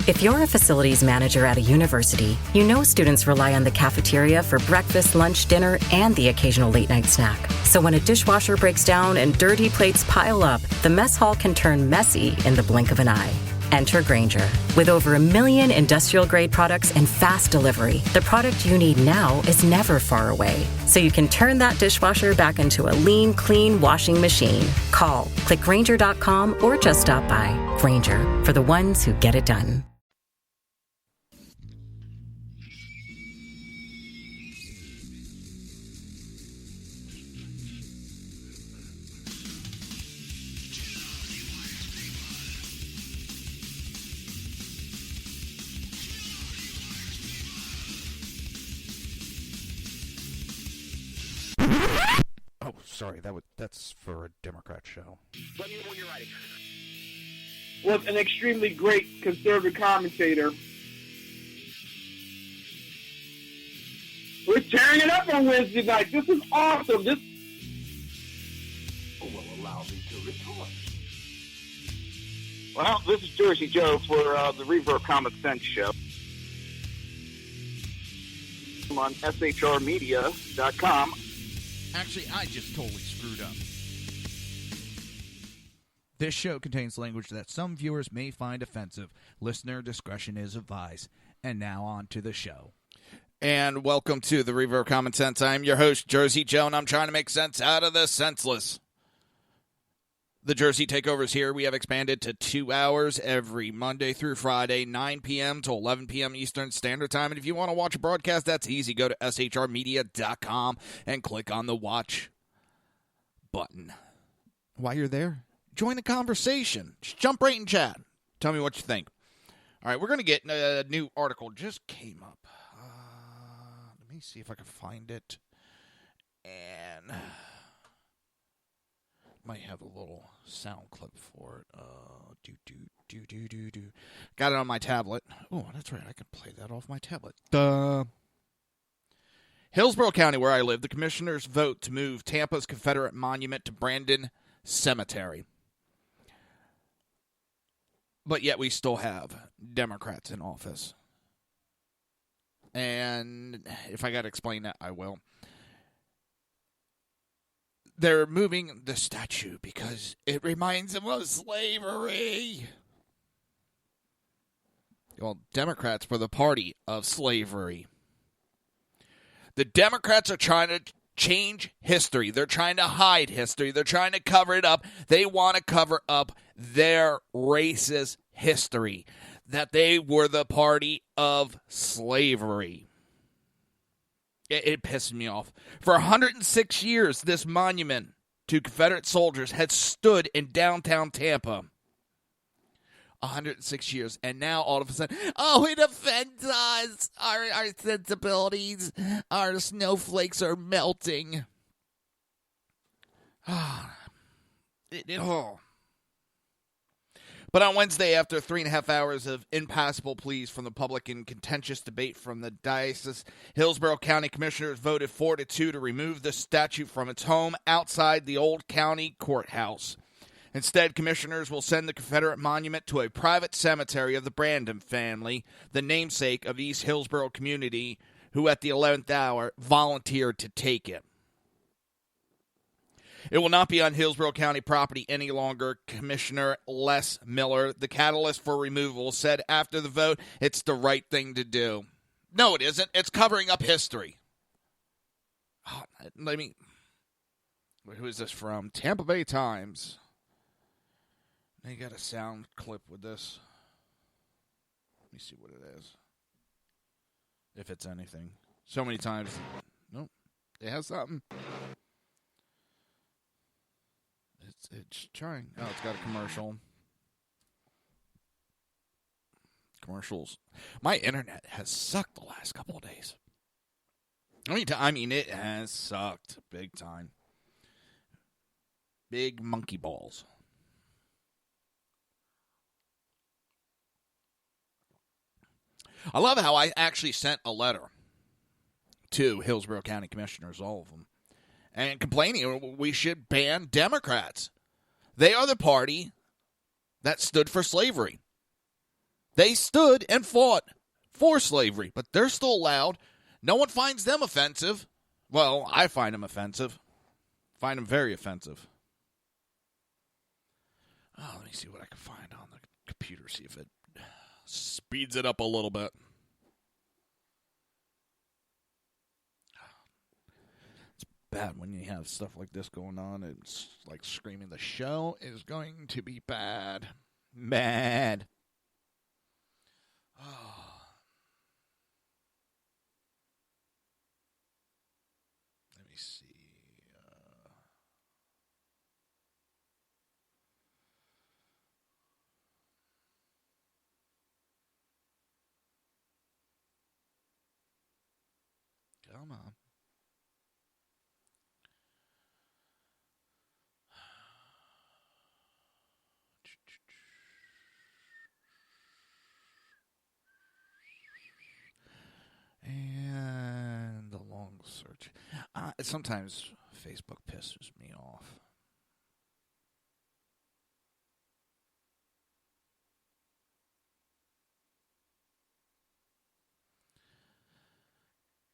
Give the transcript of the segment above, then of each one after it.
If you're a facilities manager at a university, you know students rely on the cafeteria for breakfast, lunch, dinner, and the occasional late-night snack. So when a dishwasher breaks down and dirty plates pile up, the mess hall can turn messy in the blink of an eye. Enter Grainger. With over 1 million industrial-grade products and fast delivery, the product you need now is never far away. So you can turn that dishwasher back into a lean, clean washing machine. Call, click Grainger.com, or just stop by. Grainger, for the ones who get it done. Oh, sorry, that's for a Democrat show. Let me know when you're ready. Was an extremely great conservative commentator. We're tearing it up on Wednesday night. This is awesome. This will allow me to retort. Well, this is Jersey Joe for the Reaver of Common Sense show. I'm on shrmedia.com. Actually, I just totally screwed up. This show contains language that some viewers may find offensive. Listener discretion is advised. And now on to the show. And welcome to the Reaver of Common Sense. I'm your host, Jersey Joe, and I'm trying to make sense out of the senseless. The Jersey Takeover is here. We have expanded to 2 hours every Monday through Friday, 9 p.m. to 11 p.m. Eastern Standard Time. And if you want to watch a broadcast, that's easy. Go to shrmedia.com and click on the watch button. While you're there, join the conversation. Just jump right in chat. Tell me what you think. All right, we're going to get a new article. Just came up. Let me see if I can find it. And might have a little sound clip for it. Got it on my tablet. Oh, that's right. I can play that off my tablet. Hillsborough County, where I live, the commissioners vote to move Tampa's Confederate monument to Brandon Cemetery. But yet we still have Democrats in office. And if I got to explain that, I will. They're moving the statue because it reminds them of slavery. Well, Democrats were the party of slavery. The Democrats are trying to change history. They're trying to hide history. They're trying to cover it up. They want to cover up their racist history, that they were the party of slavery. It pissed me off. For 106 years, this monument to Confederate soldiers had stood in downtown Tampa. 106 years. And now, all of a sudden, oh, it offends us. Our sensibilities, our snowflakes are melting. Oh. But on Wednesday, after 3.5 hours of impassable pleas from the public and contentious debate from the diocese, Hillsborough County Commissioners voted 4-2 to remove the statue from its home outside the old county courthouse. Instead, commissioners will send the Confederate monument to a private cemetery of the Brandon family, the namesake of East Hillsborough community, who at the 11th hour volunteered to take it. It will not be on Hillsborough County property any longer, Commissioner Les Miller, the catalyst for removal, said after the vote, it's the right thing to do. No, it isn't. It's covering up history. Oh, who is this from? Tampa Bay Times. They got a sound clip with this. Let me see what it is. If it's anything. So many times. Nope. It has something. It's trying. Oh, it's got a commercial. Commercials. My internet has sucked the last couple of days. I mean, it has sucked big time. Big monkey balls. I love how I actually sent a letter to Hillsborough County Commissioners, all of them, and complaining we should ban Democrats. They are the party that stood for slavery. They stood and fought for slavery, but they're still allowed. No one finds them offensive. Well, I find them offensive. Find them very offensive. Oh, let me see what I can find on the computer, see if it speeds it up a little bit. It's bad when you have stuff like this going on. It's like screaming, the show is going to be bad. Bad. Oh. Let me see. Come on. And the long search. Sometimes Facebook pisses me off.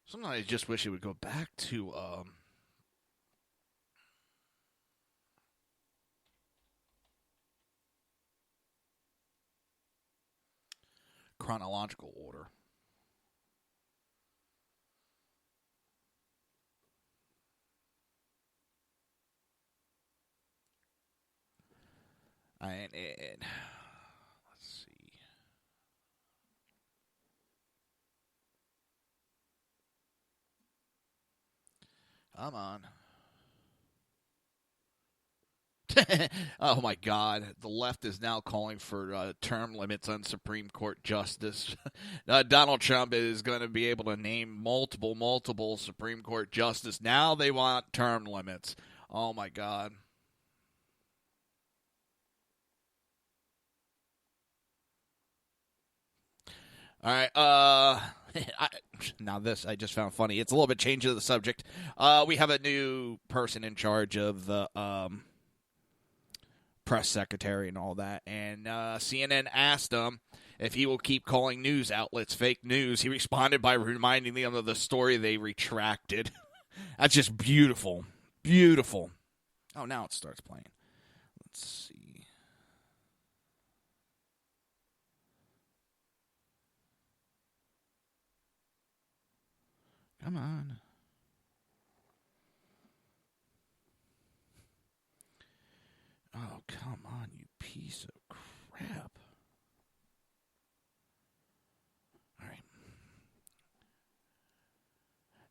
Sometimes I just wish it would go back to chronological order. And let's see. Come on. Oh, my God. The left is now calling for term limits on Supreme Court justice. Donald Trump is going to be able to name multiple Supreme Court justice. Now they want term limits. Oh, my God. All right. Now this I just found funny. It's a little bit change of the subject. We have a new person in charge of the press secretary and all that. And CNN asked him if he will keep calling news outlets fake news. He responded by reminding them of the story they retracted. That's just beautiful. Beautiful. Oh, now it starts playing. Let's see. Come on. Oh, come on, you piece of crap. All right.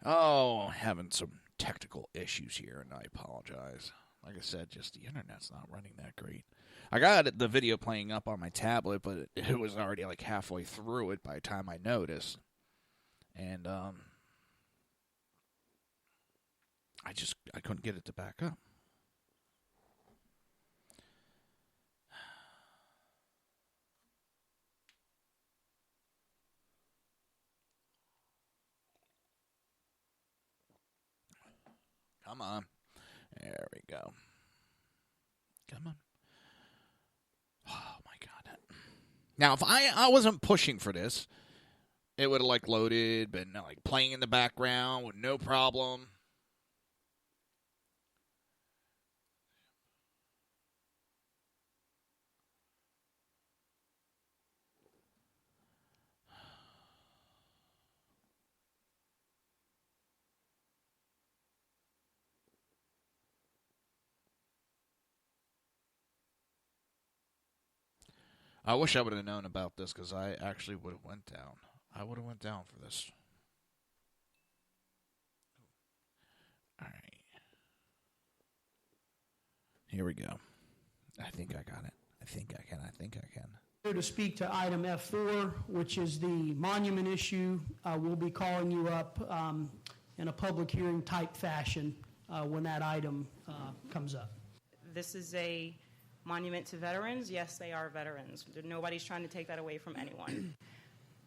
Oh, having some technical issues here, and I apologize. Like I said, just the internet's not running that great. I got the video playing up on my tablet, but it was already like halfway through it by the time I noticed. And, I couldn't get it to back up. Come on. There we go. Come on. Oh, my God. Now, if I wasn't pushing for this, it would have, like, loaded, been, like, playing in the background with no problem. I wish I would have known about this because I actually would have went down. I would have went down for this. All right. Here we go. I think I got it. I think I can. Here to speak to item F4, which is the monument issue. We'll be calling you up in a public hearing type fashion when that item comes up. This is a monument to veterans. Yes, they are veterans. Nobody's trying to take that away from anyone.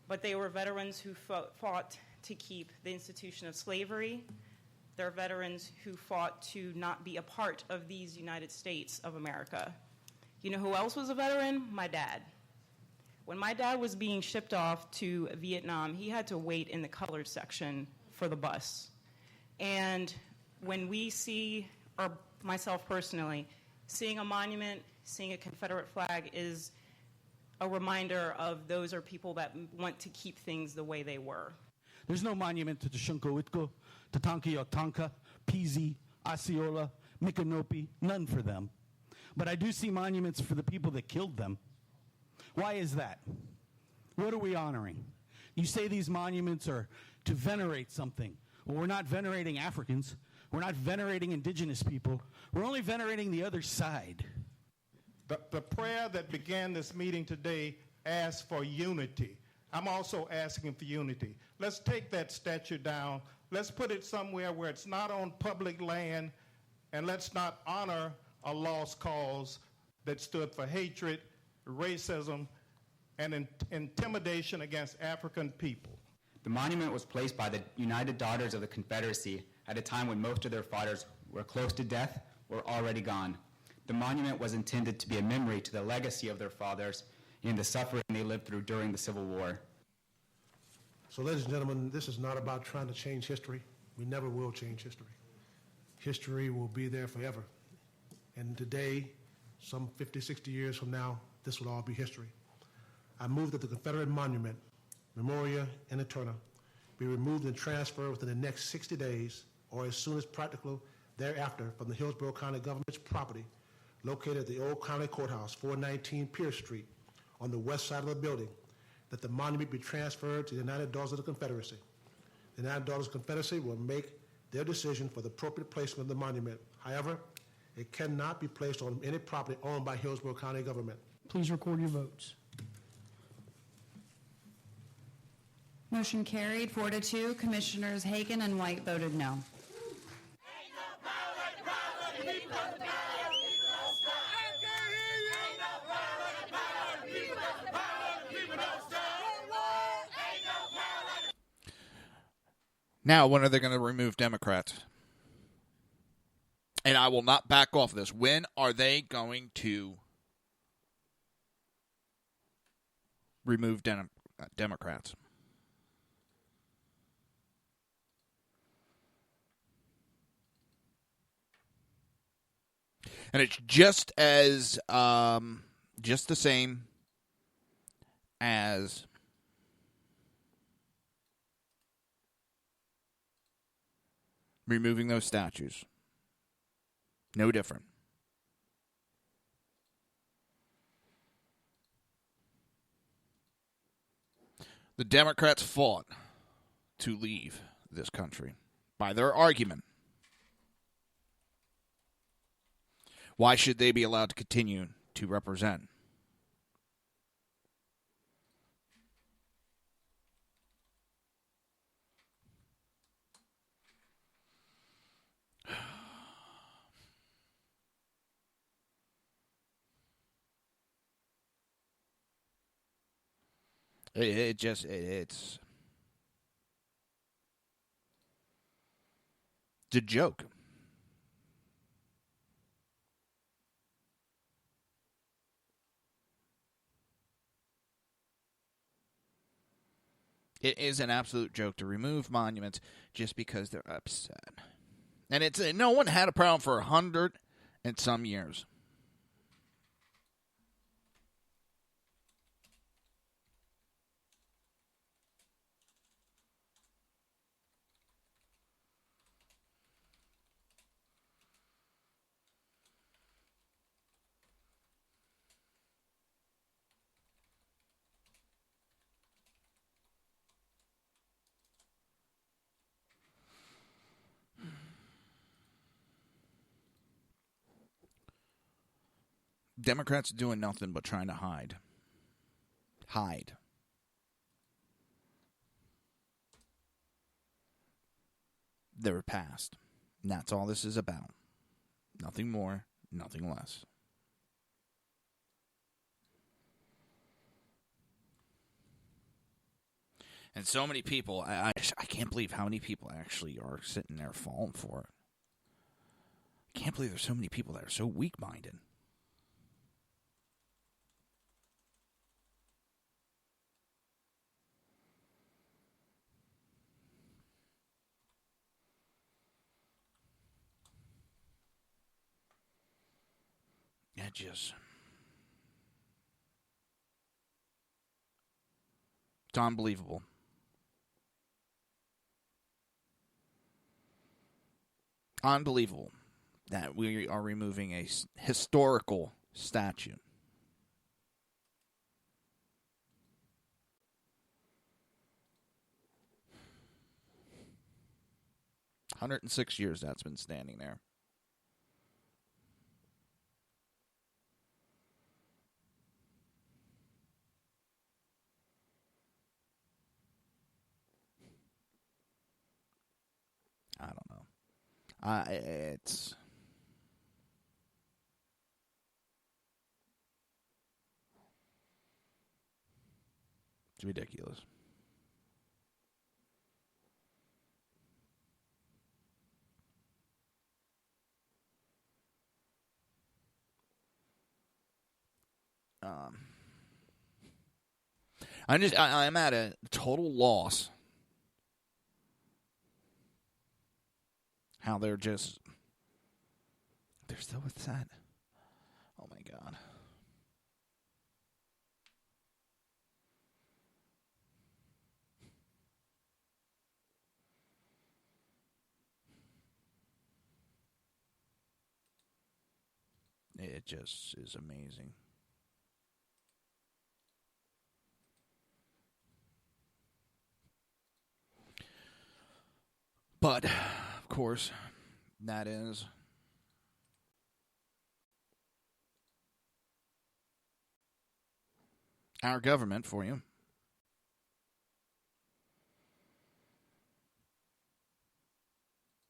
But they were veterans who fought to keep the institution of slavery. They're veterans who fought to not be a part of these United States of America. You know who else was a veteran? My dad. When my dad was being shipped off to Vietnam, he had to wait in the colored section for the bus. And when we see, or myself personally, seeing a monument, seeing a Confederate flag is a reminder of those are people that want to keep things the way they were. There's no monument to Tashunko Tatanka Yotanka, Pizi, Osceola, Micanopy, none for them. But I do see monuments for the people that killed them. Why is that? What are we honoring? You say these monuments are to venerate something. Well, we're not venerating Africans. We're not venerating indigenous people. We're only venerating the other side. The prayer that began this meeting today asked for unity. I'm also asking for unity. Let's take that statue down. Let's put it somewhere where it's not on public land, and let's not honor a lost cause that stood for hatred, racism, and intimidation against African people. The monument was placed by the United Daughters of the Confederacy at a time when most of their fathers were close to death or already gone. The monument was intended to be a memory to the legacy of their fathers and the suffering they lived through during the Civil War. So, ladies and gentlemen, this is not about trying to change history. We never will change history. History will be there forever. And today, some 50, 60 years from now, this will all be history. I move that the Confederate monument, Memoria and Eterna, be removed and transferred within the next 60 days or as soon as practical thereafter from the Hillsborough County government's property located at the old county courthouse, 419 Pierce Street, on the west side of the building, that the monument be transferred to the United Daughters of the Confederacy. The United Daughters of the Confederacy will make their decision for the appropriate placement of the monument. However, it cannot be placed on any property owned by Hillsborough County government. Please record your votes. Motion carried 4-2. Commissioners Hagan and White voted no. Now, when are they going to remove Democrats? And I will not back off of this. When are they going to remove Democrats? And it's just the same as removing those statues. No different. The Democrats fought to leave this country by their argument. Why should they be allowed to continue to represent? It's a joke. It is an absolute joke to remove monuments just because they're upset. And it's no one had a problem for 100 and some years. Democrats are doing nothing but trying to hide their past. And that's all this is about. Nothing more, nothing less. And so many people, I can't believe how many people actually are sitting there falling for it. I can't believe there's so many people that are so weak-minded. It's unbelievable. Unbelievable that we are removing a historical statue. $106 that's been standing there. I don't know. It's ridiculous. I'm at a total loss. How they're still with that. Oh my God. It just is amazing. But, of course, that is our government for you.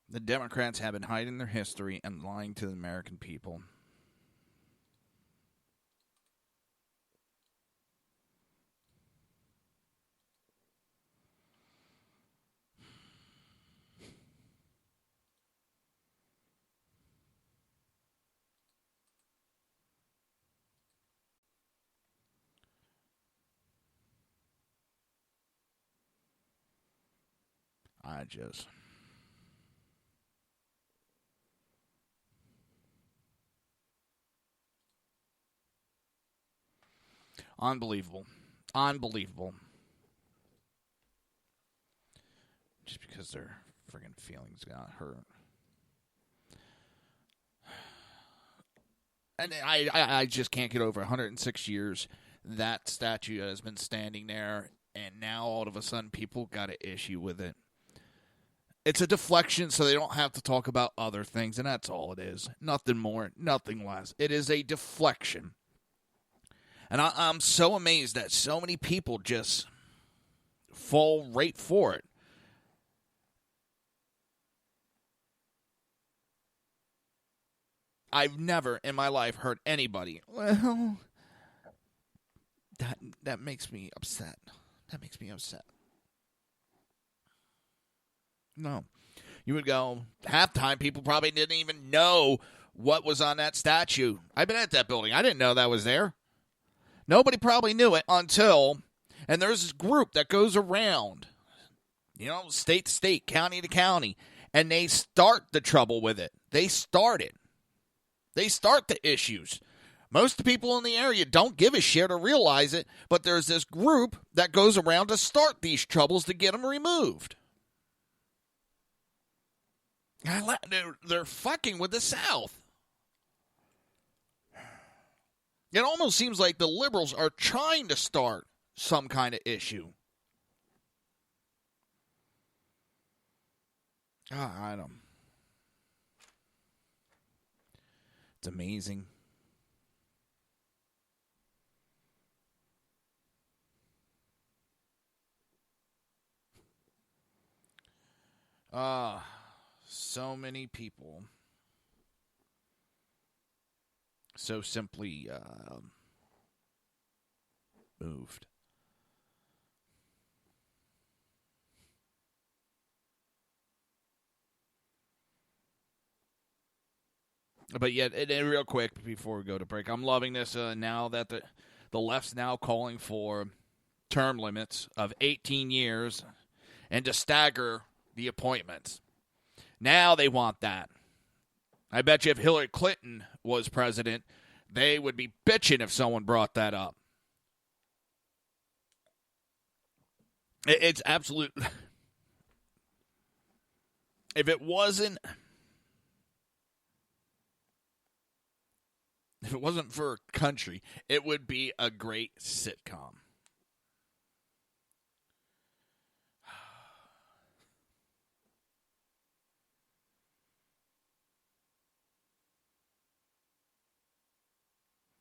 The Democrats have been hiding their history and lying to the American people. Unbelievable. Unbelievable. Just because their friggin' feelings got hurt. And I just can't get over 106 years. That statue has been standing there, and now all of a sudden people got an issue with it. It's a deflection so they don't have to talk about other things, and that's all it is. Nothing more, nothing less. It is a deflection. And I'm so amazed that so many people just fall right for it. I've never in my life heard anybody, well, that makes me upset. That makes me upset. No. You would go, halftime, people probably didn't even know what was on that statue. I've been at that building. I didn't know that was there. Nobody probably knew it until, and there's this group that goes around, state to state, county to county, and they start the trouble with it. They start it. They start the issues. Most of the people in the area don't give a shit or realize it, but there's this group that goes around to start these troubles to get them removed. They're fucking with the South. It almost seems like the liberals are trying to start some kind of issue. I don't. It's amazing. So many people so simply moved. But yet, and real quick before we go to break, I'm loving this now that the left's now calling for term limits of 18 years and to stagger the appointments. Now they want that. I bet you if Hillary Clinton was president, They would be bitching if someone brought that up. It's absolute. If it wasn't for a country, it would be a great sitcom.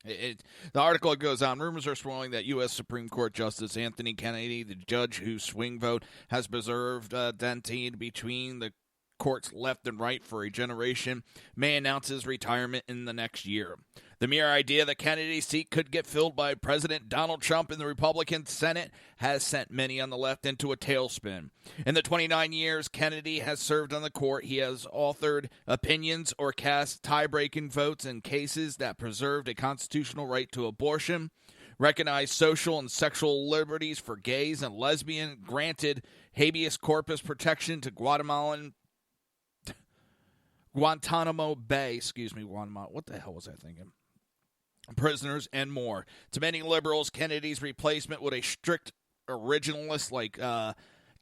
The article goes on. Rumors are swirling that U.S. Supreme Court Justice Anthony Kennedy, the judge whose swing vote has preserved identity between the court's left and right for a generation, may announce his retirement in the next year. The mere idea that Kennedy's seat could get filled by President Donald Trump in the Republican Senate has sent many on the left into a tailspin. In the 29 years Kennedy has served on the court, he has authored opinions or cast tie-breaking votes in cases that preserved a constitutional right to abortion, recognized social and sexual liberties for gays and lesbians, granted habeas corpus protection to Guantanamo Bay, what the hell was I thinking? Prisoners and more. To many liberals, Kennedy's replacement with a strict originalist like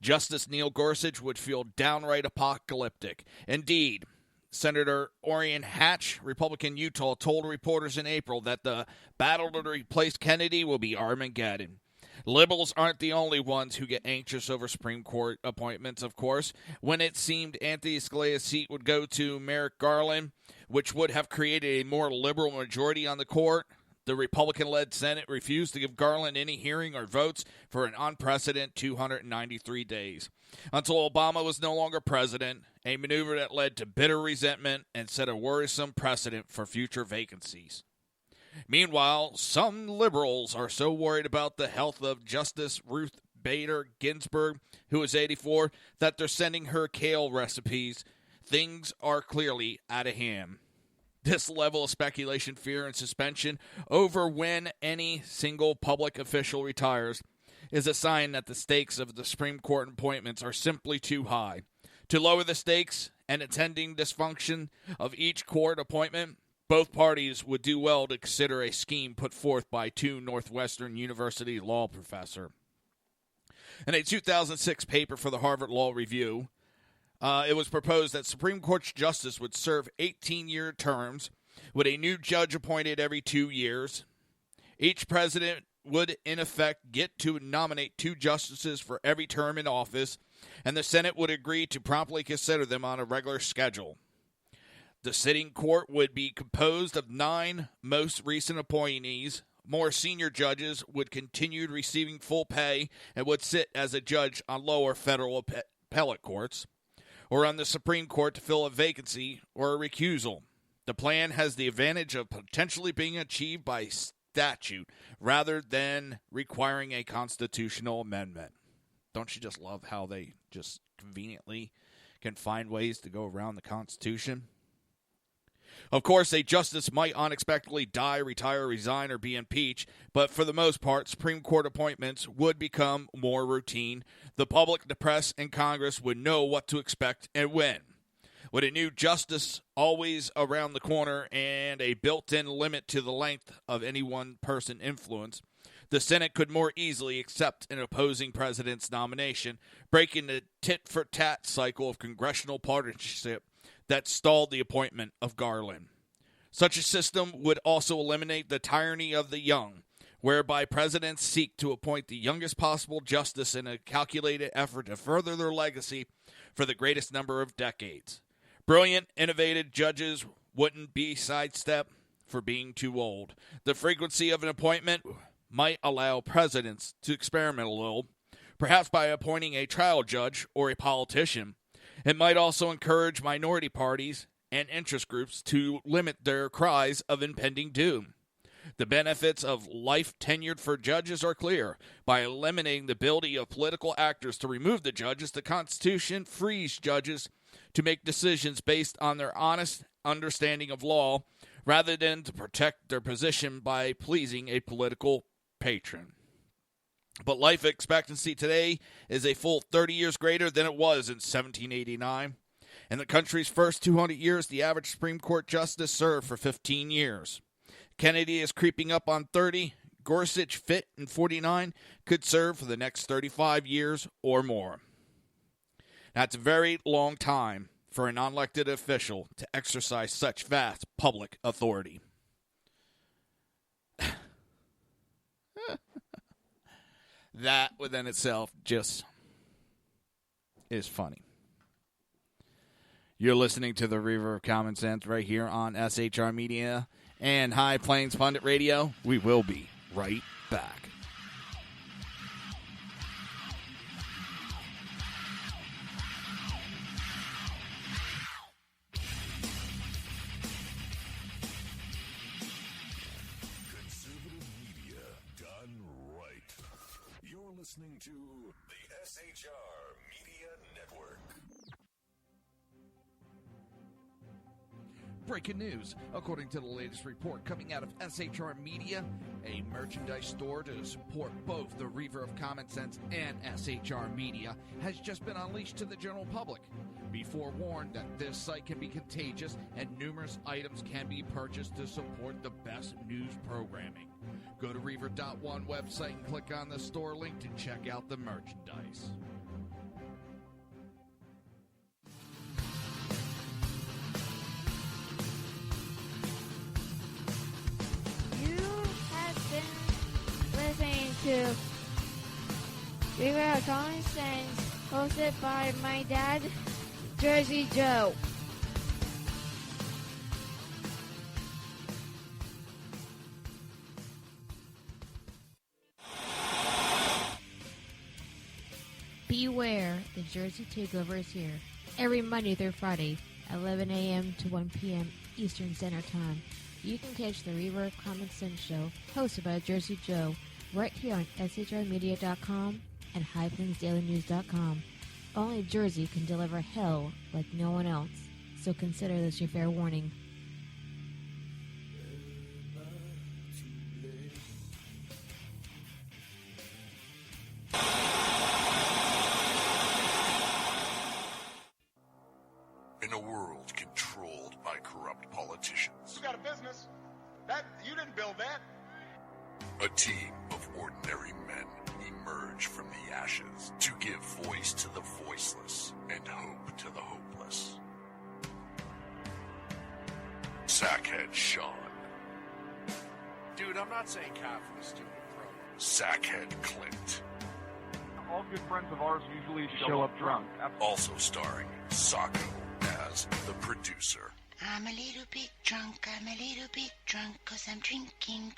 Justice Neil Gorsuch would feel downright apocalyptic. Indeed, Senator Orrin Hatch, Republican Utah, told reporters in April that the battle to replace Kennedy will be Armageddon. Liberals aren't the only ones who get anxious over Supreme Court appointments, of course. When it seemed Anthony Scalia's seat would go to Merrick Garland, which would have created a more liberal majority on the court, the Republican-led Senate refused to give Garland any hearing or votes for an unprecedented 293 days. Until Obama was no longer president, a maneuver that led to bitter resentment and set a worrisome precedent for future vacancies. Meanwhile, some liberals are so worried about the health of Justice Ruth Bader Ginsburg, who is 84, that they're sending her kale recipes. Things are clearly out of hand. This level of speculation, fear, and suspension over when any single public official retires is a sign that the stakes of the Supreme Court appointments are simply too high. To lower the stakes and attending dysfunction of each court appointment, both parties would do well to consider a scheme put forth by two Northwestern University law professors. In a 2006 paper for the Harvard Law Review, it was proposed that Supreme Court justice would serve 18-year terms with a new judge appointed every 2 years. Each president would, in effect, get to nominate two justices for every term in office, and the Senate would agree to promptly consider them on a regular schedule. The sitting court would be composed of 9 most recent appointees. More senior judges would continue receiving full pay and would sit as a judge on lower federal appellate courts or on the Supreme Court to fill a vacancy or a recusal. The plan has the advantage of potentially being achieved by statute rather than requiring a constitutional amendment. Don't you just love how they just conveniently can find ways to go around the Constitution? Of course, a justice might unexpectedly die, retire, resign, or be impeached, but for the most part, Supreme Court appointments would become more routine. The public, the press, and Congress would know what to expect and when. With a new justice always around the corner and a built-in limit to the length of any one person influence, the Senate could more easily accept an opposing president's nomination, breaking the tit-for-tat cycle of congressional partisanship that stalled the appointment of Garland. Such a system would also eliminate the tyranny of the young, whereby presidents seek to appoint the youngest possible justice in a calculated effort to further their legacy for the greatest number of decades. Brilliant, innovative judges wouldn't be sidestepped for being too old. The frequency of an appointment might allow presidents to experiment a little, perhaps by appointing a trial judge or a politician. It might also encourage minority parties and interest groups to limit their cries of impending doom. The benefits of life tenured for judges are clear. By eliminating the ability of political actors to remove the judges, the Constitution frees judges to make decisions based on their honest understanding of law rather than to protect their position by pleasing a political patron. But life expectancy today is a full 30 years greater than it was in 1789. In the country's first 200 years, the average Supreme Court justice served for 15 years. Kennedy is creeping up on 30. Gorsuch, fit and 49, could serve for the next 35 years or more. That's a very long time for a non-elected official to exercise such vast public authority. That within itself just is funny. You're listening to the Reaver of Common Sense right here on SHR Media and High Plains Pundit Radio. We will be right back. Conservative media done right. You're listening to the SHR Media Network. Breaking news. According to the latest report coming out of SHR Media, a merchandise store to support both the Reaver of Common Sense and SHR Media has just been unleashed to the general public. Be forewarned that this site can be contagious and numerous items can be purchased to support the best news programming. Go to Reaver.one website and click on the store link to check out the merchandise. Listening to Reaver of Common Sense, hosted by my dad, Jersey Joe. Beware, the Jersey Takeover is here. Every Monday through Friday, 11 a.m. to 1 p.m. Eastern Standard Time. You can catch the Reaver of Common Sense show, hosted by Jersey Joe, right here on shrmedia.com and highplainsdailynews.com. Only Jersey can deliver hell like no one else, so consider this your fair warning. In a world controlled by corrupt politicians, You got a business. That you didn't build that. a team of ordinary men emerge from the ashes to give voice to the voiceless and hope to the hopeless. Sackhead Sean. Dude, I'm not saying cow for the stupid pro. Sackhead Clint. All good friends of ours usually show up drunk. Also starring Sacco as the producer. I'm a little bit drunk, 'cause I'm drinking.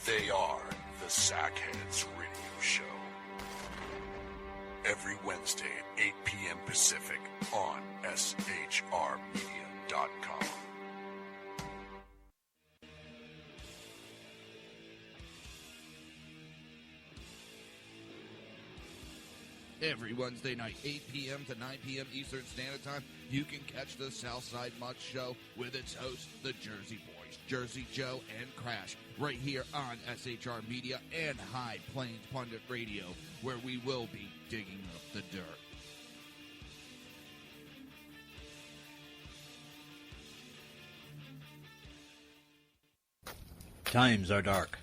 They are the Sackheads Radio Show. Every Wednesday at 8 p.m. Pacific on shrmedia.com. Every Wednesday night, 8 p.m. to 9 p.m. Eastern Standard Time, you can catch the Southside Mutt Show with its hosts, the Jersey Boys, Jersey Joe and Crash, right here on SHR Media and High Plains Pundit Radio, where we will be digging up the dirt. Times are dark.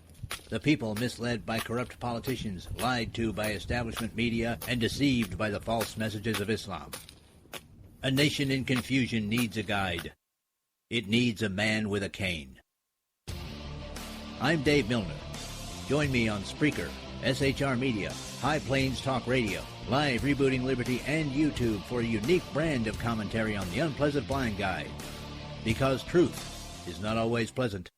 The people misled by corrupt politicians, lied to by establishment media, and deceived by the false messages of Islam. A nation in confusion needs a guide. It needs a man with a cane. I'm Dave Milner. Join me on Spreaker, SHR Media, High Plains Talk Radio, Live Rebooting Liberty, and YouTube for a unique brand of commentary on the unpleasant blind guide. Because truth is not always pleasant.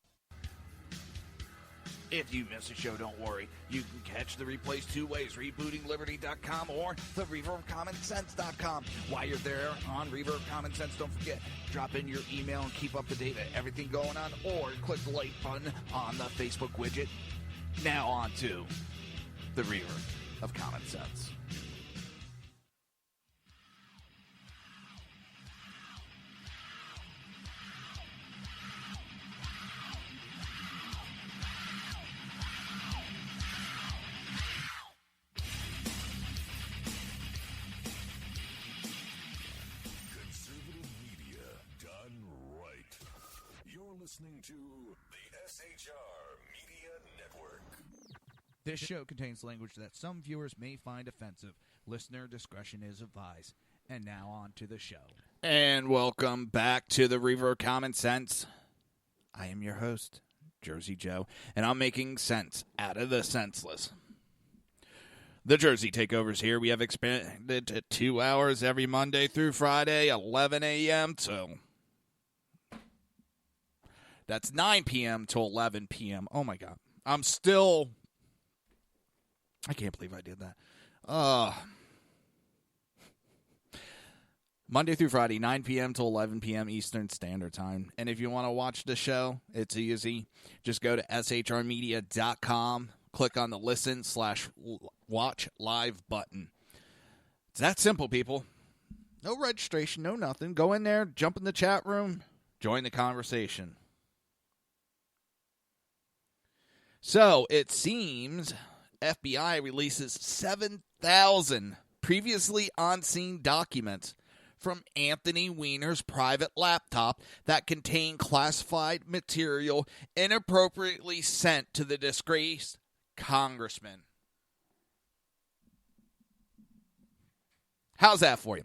If you miss a show, don't worry. You can catch the replays two ways, rebootingliberty.com or the reaverofcommonsense.com. While you're there on Reaver of Common Sense, don't forget, drop in your email and keep up to date with everything going on, or click the like button on the Facebook widget. Now on to the Reaver of Common Sense. Listening to This show contains language that some viewers may find offensive. Listener discretion is advised. And now on to the show. And welcome back to the Reaver of Common Sense. I am your host, Jersey Joe, and I'm making sense out of the senseless. The Jersey Takeover's here. We have expanded to 2 hours every Monday through Friday, 11 a.m. till... That's 9 p.m. to 11 p.m. Oh, my God. I'm still... I can't believe I did that. Monday through Friday, 9 p.m. to 11 p.m. Eastern Standard Time. And if you want to watch the show, it's easy. Just go to shrmedia.com, click on the listen/watch live button. It's that simple, people. No registration, no nothing. Go in there, jump in the chat room, join the conversation. So, it seems FBI releases 7,000 previously unseen documents from Anthony Weiner's private laptop that contain classified material inappropriately sent to the disgraced congressman. How's that for you?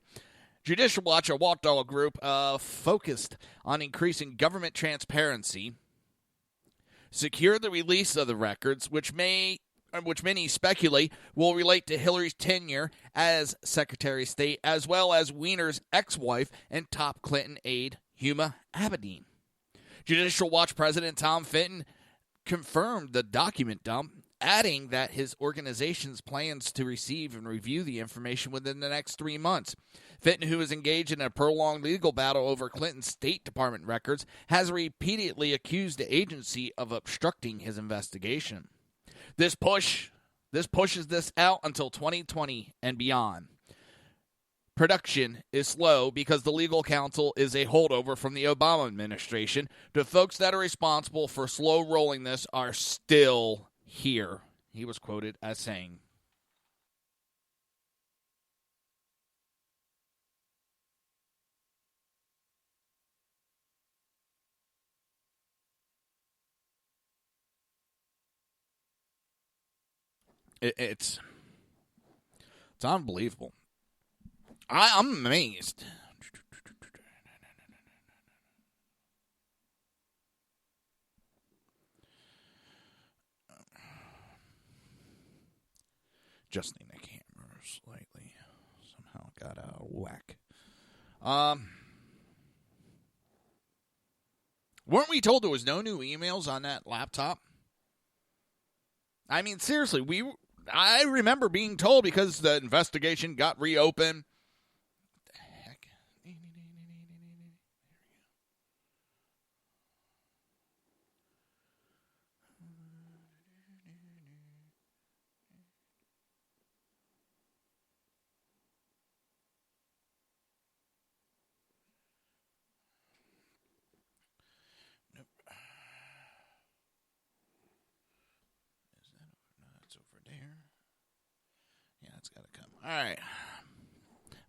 Judicial Watch, a watchdog group focused on increasing government transparency, secured the release of the records, which many speculate will relate to Hillary's tenure as Secretary of State, as well as Weiner's ex-wife and top Clinton aide, Huma Abedin. Judicial Watch President Tom Fitton confirmed the document dump, adding that his organization's plans to receive and review the information within the next 3 months. Fitton, who is engaged in a prolonged legal battle over Clinton's State Department records, has repeatedly accused the agency of obstructing his investigation. This pushes this out until 2020 and beyond. Production is slow because the legal counsel is a holdover from the Obama administration. The folks that are responsible for slow rolling this are still here, he was quoted as saying. It's unbelievable. I'm amazed. Adjusting the camera slightly. Somehow got out of whack. Weren't we told there was no new emails on that laptop? I mean, seriously, I remember being told because the investigation got reopened. What the heck? Nope. It's over there. Yeah, it's got to come. All right.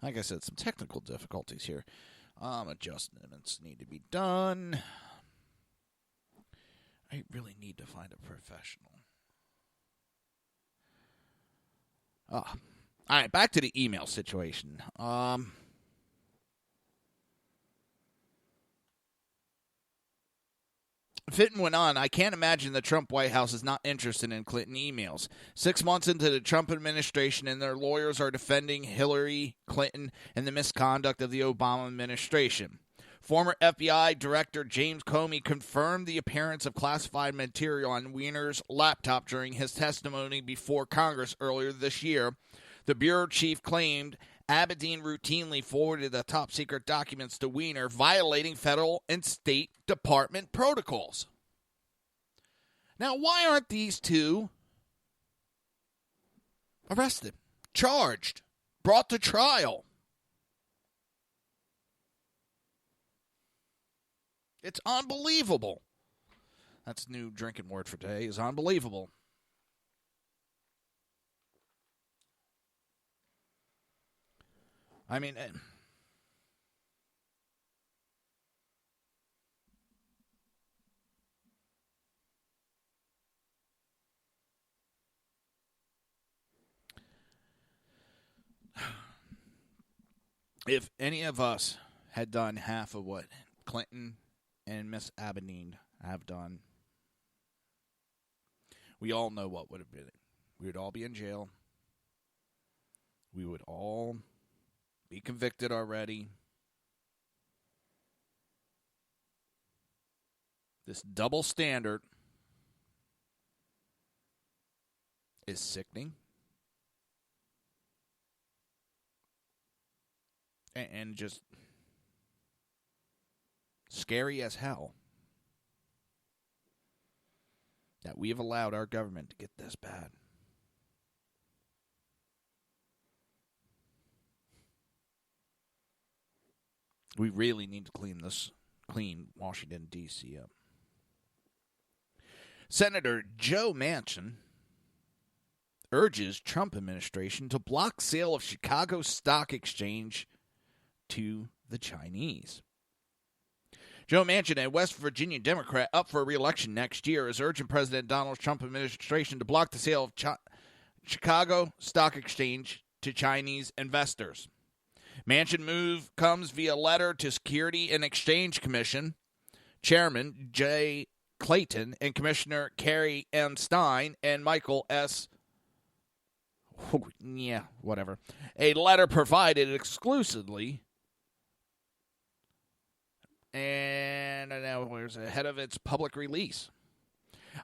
Like I said, some technical difficulties here. Adjustments need to be done. I really need to find a professional. All right, back to the email situation. Fitton went on, I can't imagine the Trump White House is not interested in Clinton emails. 6 months into the Trump administration, and their lawyers are defending Hillary Clinton and the misconduct of the Obama administration. Former FBI Director James Comey confirmed the appearance of classified material on Weiner's laptop during his testimony before Congress earlier this year. The bureau chief claimed Abedin routinely forwarded the top-secret documents to Weiner, violating federal and State Department protocols. Now, why aren't these two arrested, charged, brought to trial? It's unbelievable. That's a new drinking word for today, is unbelievable. I mean, if any of us had done half of what Clinton and Miss Abedin have done, we all know what would have been. We would all be in jail. We would all be convicted already. This double standard is sickening and just scary as hell that we have allowed our government to get this bad. We really need to clean Washington, D.C. up. Senator Joe Manchin urges Trump administration to block sale of Chicago Stock Exchange to the Chinese. Joe Manchin, a West Virginia Democrat up for re-election next year, is urging President Donald Trump administration to block the sale of Chicago Stock Exchange to Chinese investors. Manchin move comes via letter to Security and Exchange Commission Chairman Jay Clayton and Commissioner Carrie M. Stein and Michael S. A letter provided exclusively and now where's ahead of its public release.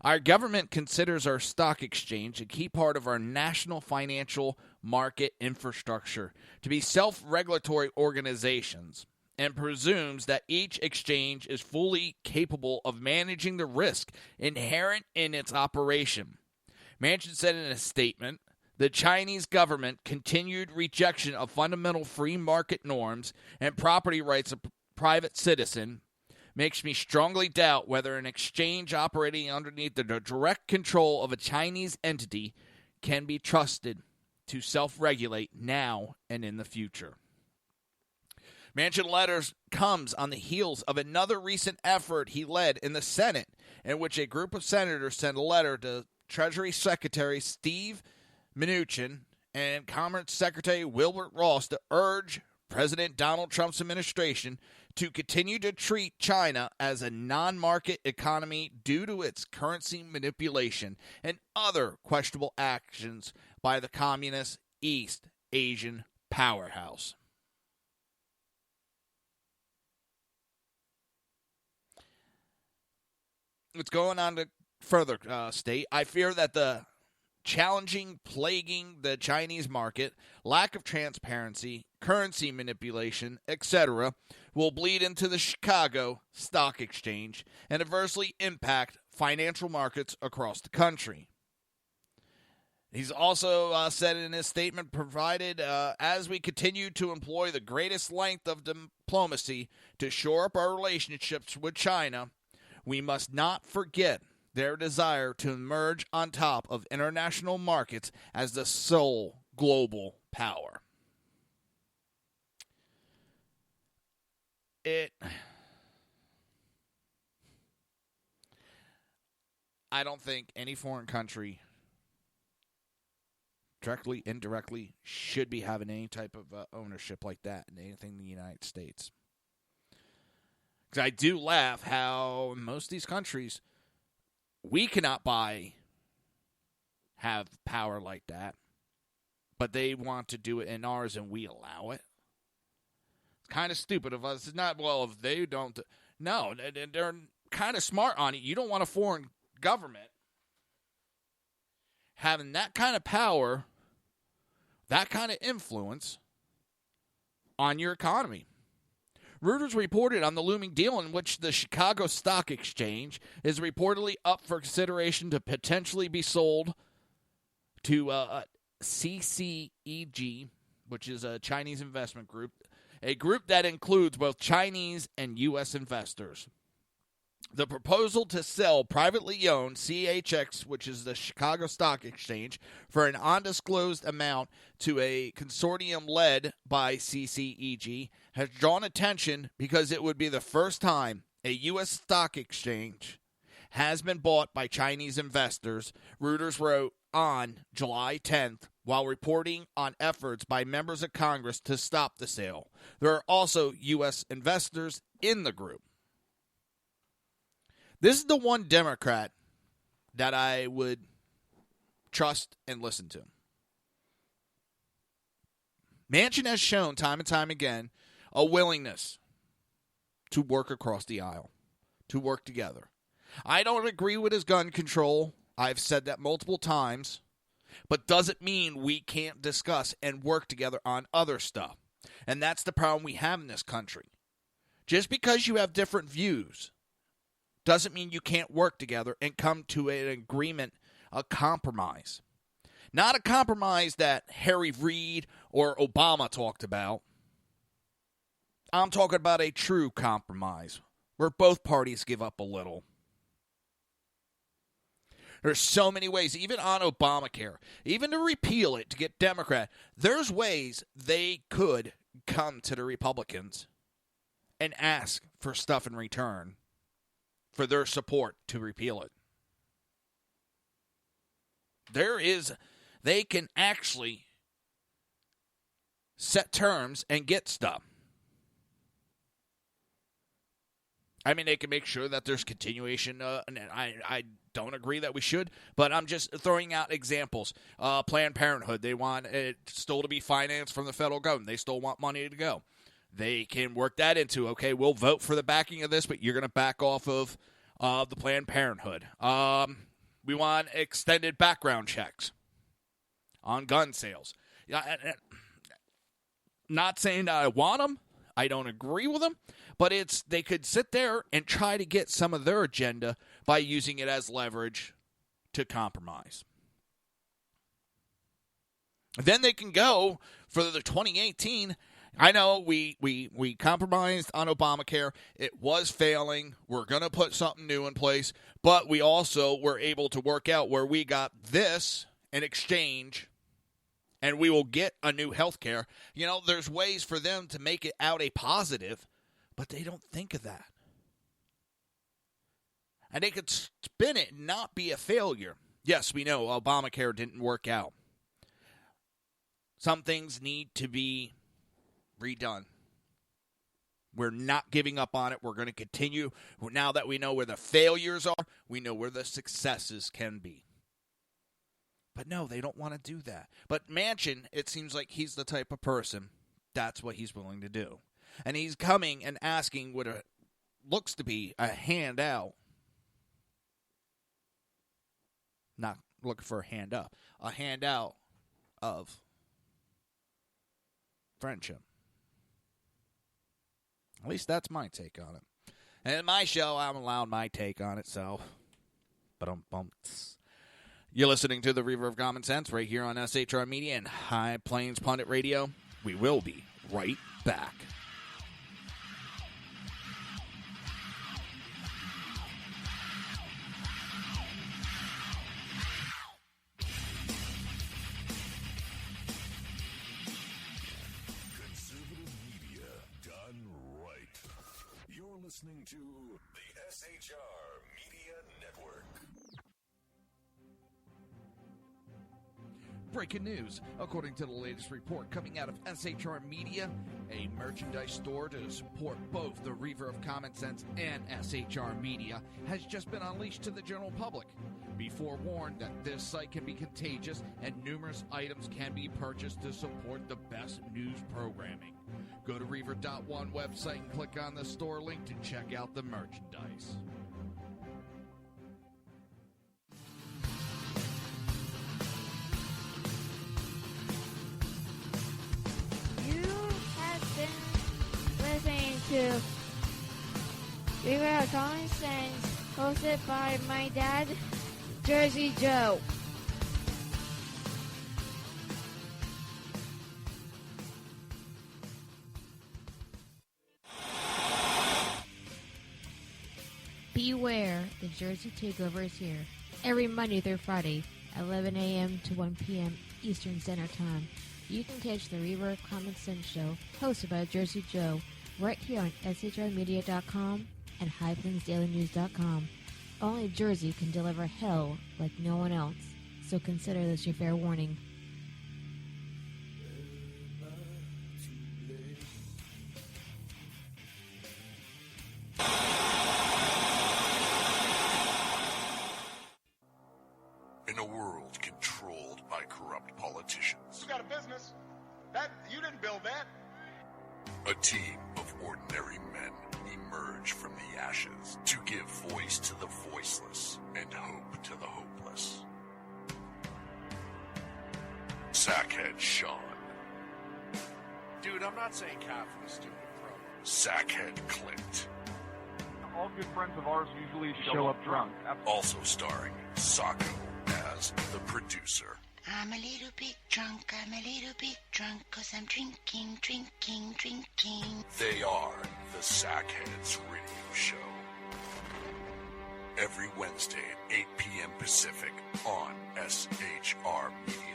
Our government considers our stock exchange a key part of our national financial market infrastructure to be self-regulatory organizations and presumes that each exchange is fully capable of managing the risk inherent in its operation. Manchin said in a statement, the Chinese government continued rejection of fundamental free market norms and property rights of private citizen makes me strongly doubt whether an exchange operating underneath the direct control of a Chinese entity can be trusted to self-regulate now and in the future. Manchin letters comes on the heels of another recent effort he led in the Senate, in which a group of senators sent a letter to Treasury Secretary Steve Mnuchin and Commerce Secretary Wilbur Ross to urge President Donald Trump's administration to continue to treat China as a non-market economy due to its currency manipulation and other questionable actions by the communist East Asian powerhouse. What's going on to further state, I fear that the challenging, plaguing the Chinese market, lack of transparency, currency manipulation, etc., will bleed into the Chicago Stock Exchange and adversely impact financial markets across the country. He's also said in his statement, provided as we continue to employ the greatest length of diplomacy to shore up our relationships with China, we must not forget their desire to emerge on top of international markets as the sole global power. I don't think any foreign country, directly, indirectly, should be having any type of ownership like that in anything in the United States. Because I do laugh how most of these countries, we cannot have power like that, but they want to do it in ours and we allow it. It's kind of stupid of us. It's not, well, if they don't. No, they're kind of smart on it. You don't want a foreign government having that kind of power, that kind of influence on your economy. Reuters reported on the looming deal in which the Chicago Stock Exchange is reportedly up for consideration to potentially be sold to CCEG, which is a Chinese investment group, a group that includes both Chinese and U.S. investors. The proposal to sell privately owned CHX, which is the Chicago Stock Exchange, for an undisclosed amount to a consortium led by CCEG has drawn attention because it would be the first time a U.S. stock exchange has been bought by Chinese investors, Reuters wrote on July 10th while reporting on efforts by members of Congress to stop the sale. There are also U.S. investors in the group. This is the one Democrat that I would trust and listen to. Manchin has shown time and time again a willingness to work across the aisle, to work together. I don't agree with his gun control. I've said that multiple times, but doesn't mean we can't discuss and work together on other stuff. And that's the problem we have in this country. Just because you have different views doesn't mean you can't work together and come to an agreement, a compromise. Not a compromise that Harry Reid or Obama talked about. I'm talking about a true compromise where both parties give up a little. There's so many ways, even on Obamacare, even to repeal it, to get Democrat, there's ways they could come to the Republicans and ask for stuff in return for their support to repeal it. They can actually set terms and get stuff. I mean, they can make sure that there's continuation, and I don't agree that we should, but I'm just throwing out examples. Planned Parenthood, they want it still to be financed from the federal government. They still want money to go. They can work that into, okay, we'll vote for the backing of this, but you're going to back off of the Planned Parenthood. We want extended background checks on gun sales. Not saying that I want them. I don't agree with them, but they could sit there and try to get some of their agenda by using it as leverage to compromise. Then they can go for the 2018. I know we compromised on Obamacare. It was failing. We're going to put something new in place, but we also were able to work out where we got this in exchange, and we will get a new health care. You know, there's ways for them to make it out a positive, but they don't think of that. And they could spin it and not be a failure. Yes, we know Obamacare didn't work out. Some things need to be redone. We're not giving up on it. We're going to continue. Now that we know where the failures are, we know where the successes can be. But no, they don't want to do that. But Manchin, it seems like he's the type of person, that's what he's willing to do. And he's coming and asking what looks to be a handout. Not looking for a hand up. A handout of friendship. At least that's my take on it. And in my show, I'm allowed my take on it, so. You're listening to the Reaver of Common Sense right here on SHR Media and High Plains Pundit Radio. We will be right back. Conservative media done right. You're listening to the SHR Media Network. Breaking news. According to the latest report coming out of SHR Media, a merchandise store to support both the Reaver of Common Sense and SHR Media has just been unleashed to the general public. Be forewarned that this site can be contagious and numerous items can be purchased to support the best news programming. Go to Reaver.one website and click on the store link to check out the merchandise. Listening to Reaver of Common Sense, hosted by my dad, Jersey Joe. Beware, the Jersey Takeover is here. Every Monday through Friday, 11 a.m. to 1 p.m. Eastern Standard Time. You can catch the Reaver of Common Sense show, hosted by Jersey Joe, right here on SHRmedia.com and HighPlainsDailyNews.com. Only Jersey can deliver hell like no one else. so consider this your fair warning. In a world controlled by corrupt politicians, You got a business. That you didn't build that. a team of ordinary men emerge from the ashes to give voice to the voiceless and hope to the hopeless. Sackhead Sean, Dude, I'm not saying Catholic, stupid bro. Sackhead Clint, All good friends of ours usually show up drunk. also starring Sacco as the producer. I'm a little bit drunk, I'm a little bit drunk, 'cause I'm drinking, drinking, drinking. They are the Sackheads Radio Show. Every Wednesday at 8 p.m. Pacific on shrmedia.com.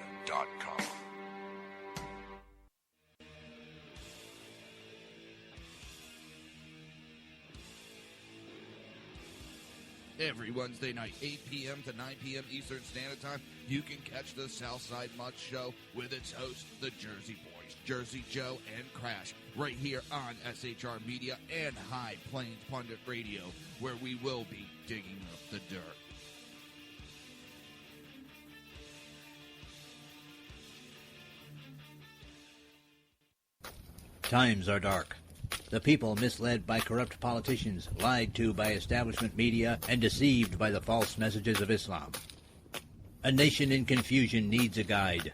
Every Wednesday night, 8 p.m. to 9 p.m. Eastern Standard Time, you can catch the Southside Mutt Show with its hosts, the Jersey Boys, Jersey Joe and Crash, right here on SHR Media and High Plains Pundit Radio, where we will be digging up the dirt. Times are dark. The people misled by corrupt politicians, lied to by establishment media, and deceived by the false messages of Islam. A nation in confusion needs a guide.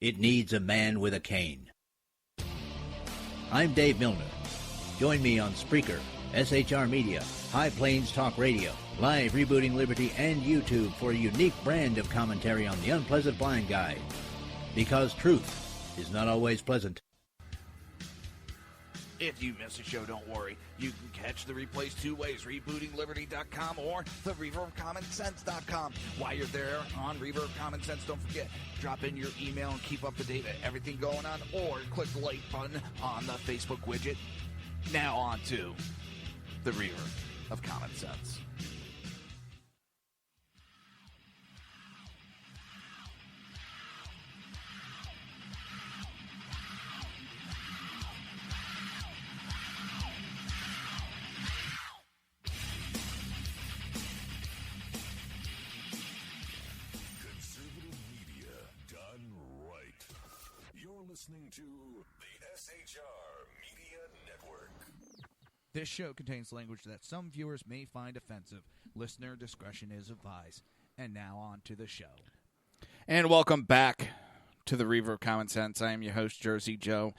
It needs a man with a cane. I'm Dave Milner. Join me on Spreaker, SHR Media, High Plains Talk Radio, Live Rebooting Liberty, and YouTube for a unique brand of commentary on the unpleasant blind guide. Because truth is not always pleasant. If you miss a show, don't worry. You can catch the replays two ways, rebootingliberty.com or the Reaver of Common Sense.com. While you're there on Reaver of Common Sense, don't forget, drop in your email and keep up to date with everything going on, or click the like button on the Facebook widget. Now on to the Reaver of Common Sense. Listening to the SHR Media Network. This show contains language that some viewers may find offensive. Listener discretion is advised. And now on to the show. And welcome back to the Reaver of Common Sense. I am your host, Jersey Joe.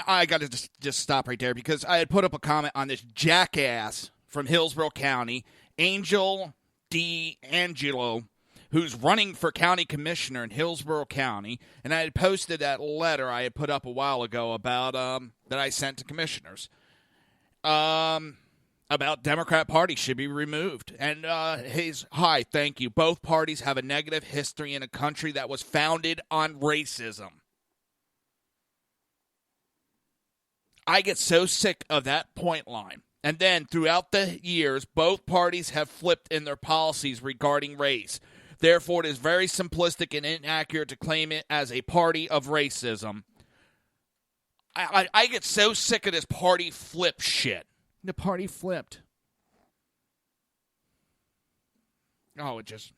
I got to just stop right there because I had put up a comment on this jackass from Hillsborough County, Angel D'Angelo, who's running for county commissioner in Hillsborough County, and I had posted that letter I had put up a while ago about that I sent to commissioners about Democrat Party should be removed. And hi, thank you. Both parties have a negative history in a country that was founded on racism. I get so sick of that point line. And then throughout the years, both parties have flipped in their policies regarding race. Therefore, it is very simplistic and inaccurate to claim it as a party of racism. I get so sick of this party flip shit. The party flipped. Oh, it just...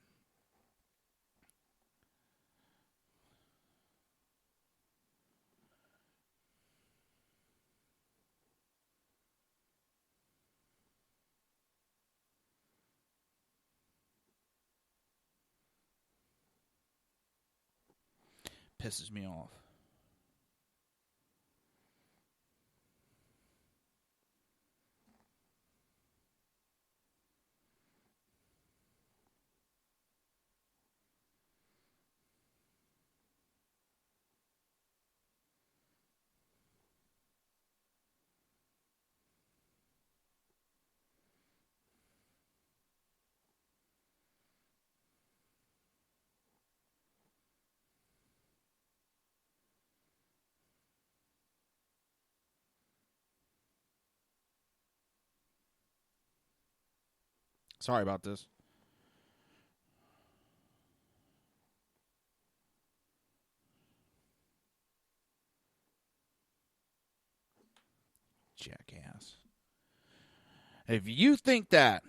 pisses me off. Sorry about this. jackass. If you think that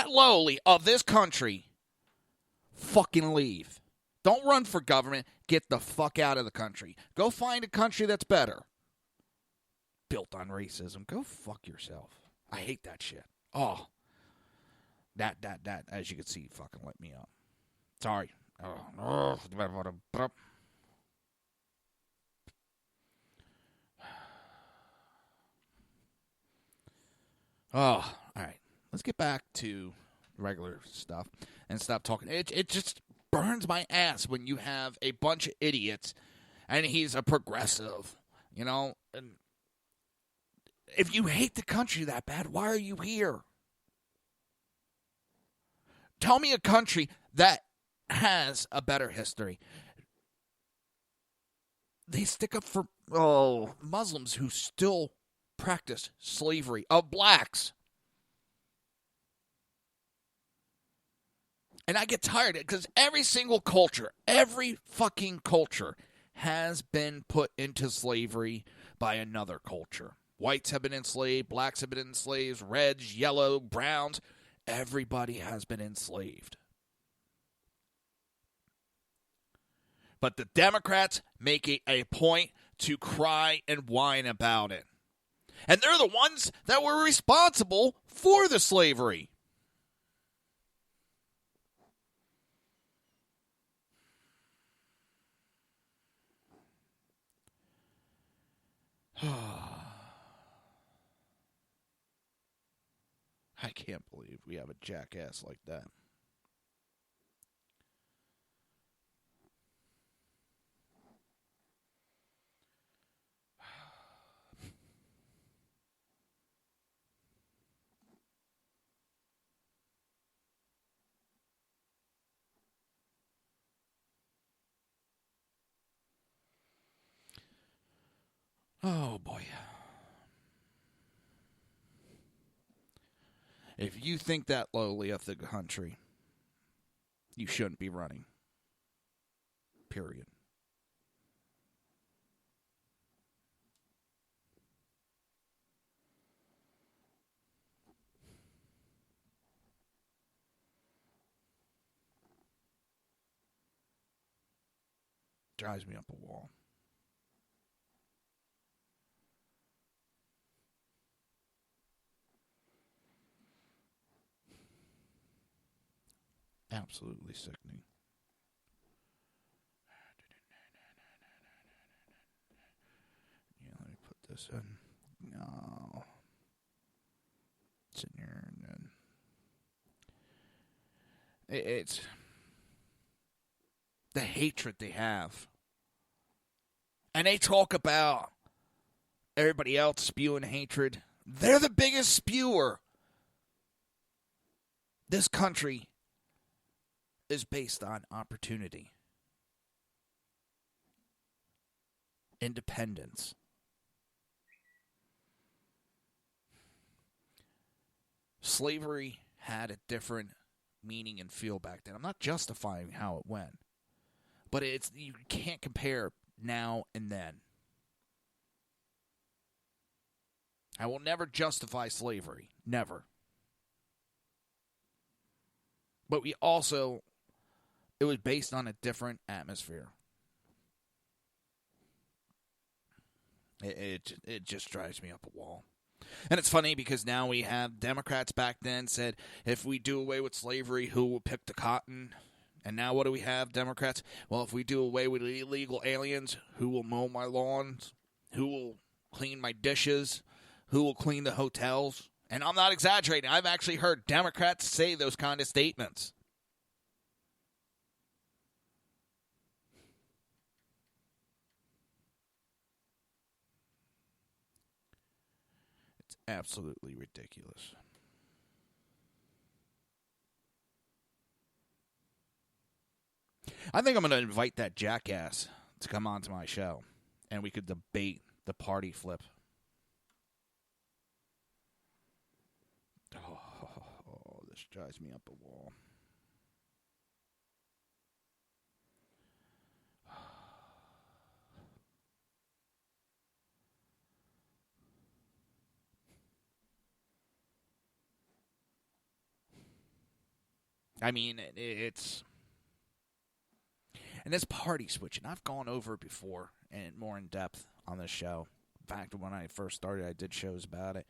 lowly of this country, fucking leave. Don't run for government. Get the fuck out of the country. Go find a country that's better. Built on racism. Go fuck yourself. I hate that shit. Oh. That, as you can see, fucking lit me up. Sorry. Oh, all right. Let's get back to regular stuff and stop talking. It just burns my ass when you have a bunch of idiots and he's a progressive, you know. And if you hate the country that bad, why are you here? Tell me a country that has a better history. They stick up for Muslims who still practice slavery of blacks. And I get tired of it because every single culture, every fucking culture has been put into slavery by another culture. Whites have been enslaved, blacks have been enslaved, reds, yellow, browns. Everybody has been enslaved. But the Democrats make it a point to cry and whine about it. And they're the ones that were responsible for the slavery. I can't believe we have a jackass like that. Oh, boy. If you think that lowly of the country, you shouldn't be running. Period. Drives me up a wall. Absolutely sickening. Yeah, let me put this in. No. It's in here and then. It's the hatred they have. And they talk about everybody else spewing hatred. They're the biggest spewer. This country is based on opportunity, independence. Slavery had a different meaning and feel back then. I'm not justifying how it went, but you can't compare now and then. I will never justify slavery. Never. But it was based on a different atmosphere. It just drives me up a wall. And it's funny because now we have Democrats back then said, if we do away with slavery, who will pick the cotton? And now what do we have, Democrats? Well, if we do away with illegal aliens, who will mow my lawns? Who will clean my dishes? Who will clean the hotels? And I'm not exaggerating. I've actually heard Democrats say those kind of statements. It's absolutely ridiculous. I think I'm going to invite that jackass to come onto my show, and we could debate the party flip. Oh, this drives me up a wall. I mean, it's... And this party switching, I've gone over it before and more in depth on this show. In fact, when I first started, I did shows about it.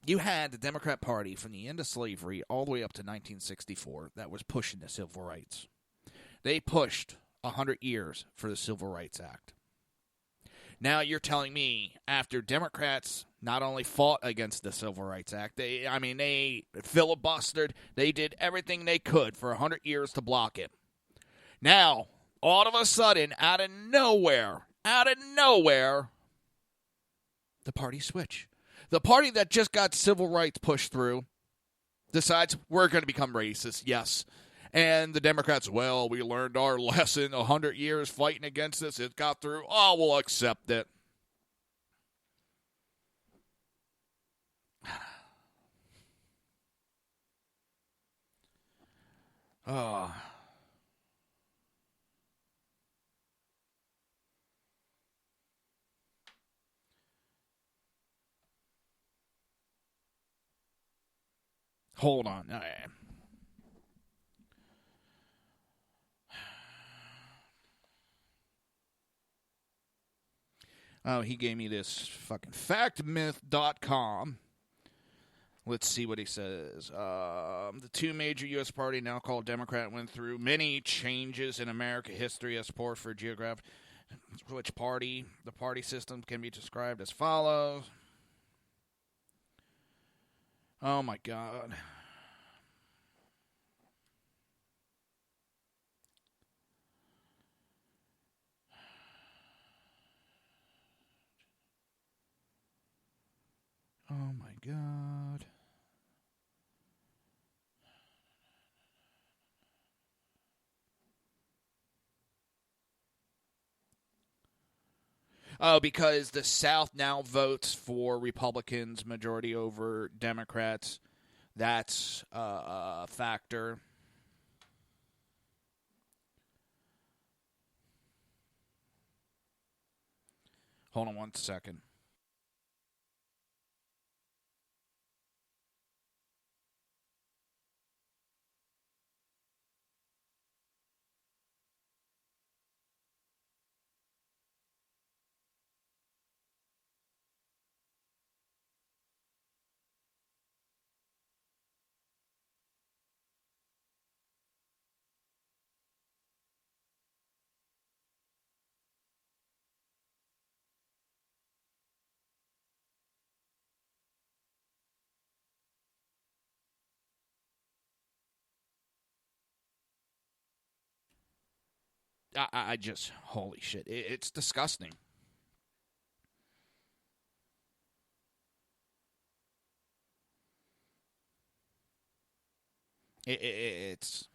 You had the Democrat Party from the end of slavery all the way up to 1964 that was pushing the civil rights. They pushed 100 years for the Civil Rights Act. Now you're telling me after Democrats not only fought against the Civil Rights Act, they filibustered, they did everything they could for 100 years to block it. Now, all of a sudden, out of nowhere, the party switch. The party that just got civil rights pushed through decides we're going to become racist, yes. And the Democrats, well, we learned our lesson 100 years fighting against this. It got through. Oh, we'll accept it. Oh. Hold on. Oh, he gave me this fucking factmyth.com. Let's see what he says. The two major U.S. party, now called Democrat, went through many changes in American history as support for geographic. Which party? The party system can be described as follows. Oh, my God. Oh, my God. Oh, because the South now votes for Republicans, majority over Democrats. That's a factor. Hold on one second. I just, holy shit, it's disgusting. It's...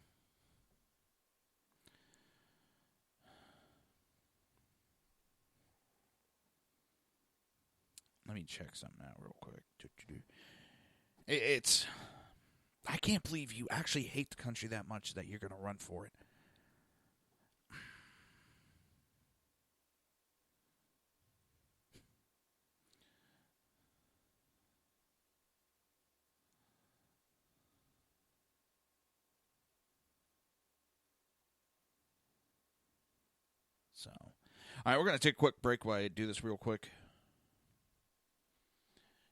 Let me check something out real quick. It's... I can't believe you actually hate the country that much that you're going to run for it. So, all right, we're going to take a quick break while I do this real quick.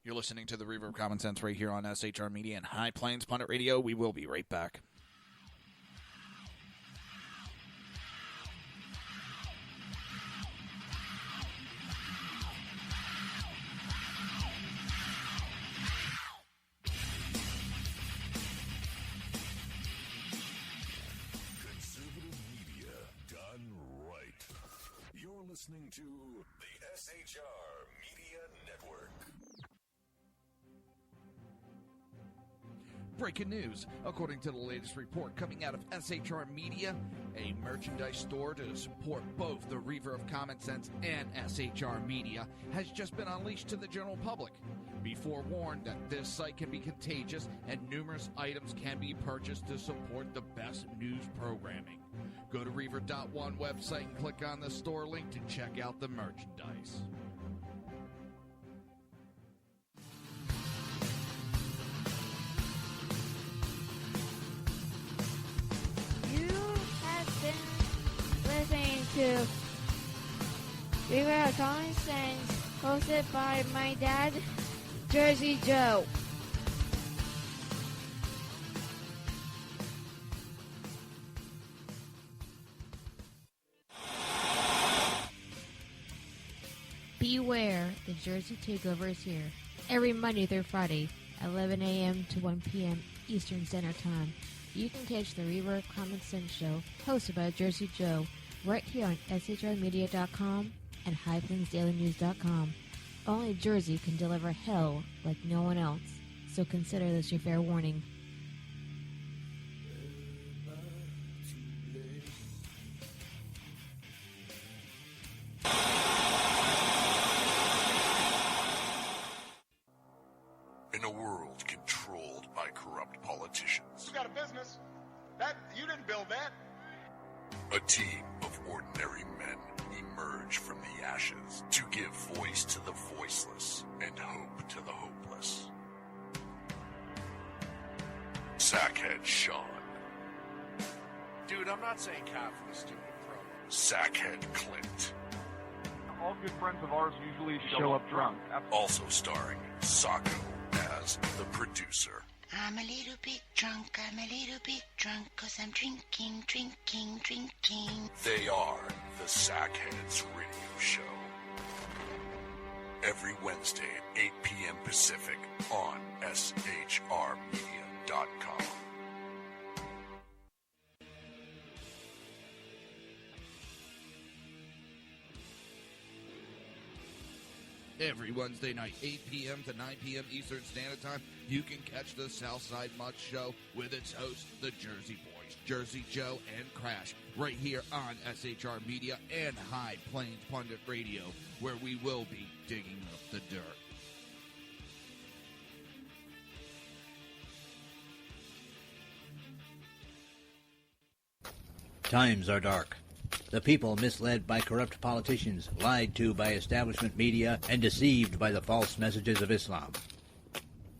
You're listening to the Reaver of Common Sense right here on SHR Media and High Plains Pundit Radio. We will be right back. Listening to the SHR Media Network. Breaking news. According to the latest report coming out of SHR Media, a merchandise store to support both the Reaver of Common Sense and SHR Media has just been unleashed to the general public. Be forewarned that this site can be contagious and numerous items can be purchased to support the best news programming. Go to Reaver.one website and click on the store link to check out the merchandise. to Reaver of Common Sense, hosted by my dad, Jersey Joe. Beware, the Jersey Takeover is here. Every Monday through Friday, 11 a.m. to 1 p.m. Eastern Standard Time. You can catch the Reaver of Common Sense show, hosted by Jersey Joe, right here on shrmedia.com and highplains.dailynews.com. Only Jersey can deliver hell like no one else, so consider this your fair warning. In a world controlled by corrupt politicians, You got a business. That you didn't build that. a team of ordinary men emerge from the ashes to give voice to the voiceless and hope to the hopeless. Sackhead Sean, Dude, I'm not saying Catholic, stupid pro. Sackhead Clint, All good friends of ours usually show up drunk. also starring Sacco as the producer. I'm a little bit drunk, I'm a little bit drunk, 'cause I'm drinking, drinking, drinking. They are the Sackheads Radio Show. Every Wednesday at 8 p.m. Pacific on shrmedia.com. Every Wednesday night, 8 p.m. to 9 p.m. Eastern Standard Time, you can catch the Southside Mutt Show with its hosts, the Jersey Boys, Jersey Joe and Crash, right here on SHR Media and High Plains Pundit Radio, where we will be digging up the dirt. Times are dark. The people misled by corrupt politicians, lied to by establishment media, and deceived by the false messages of Islam.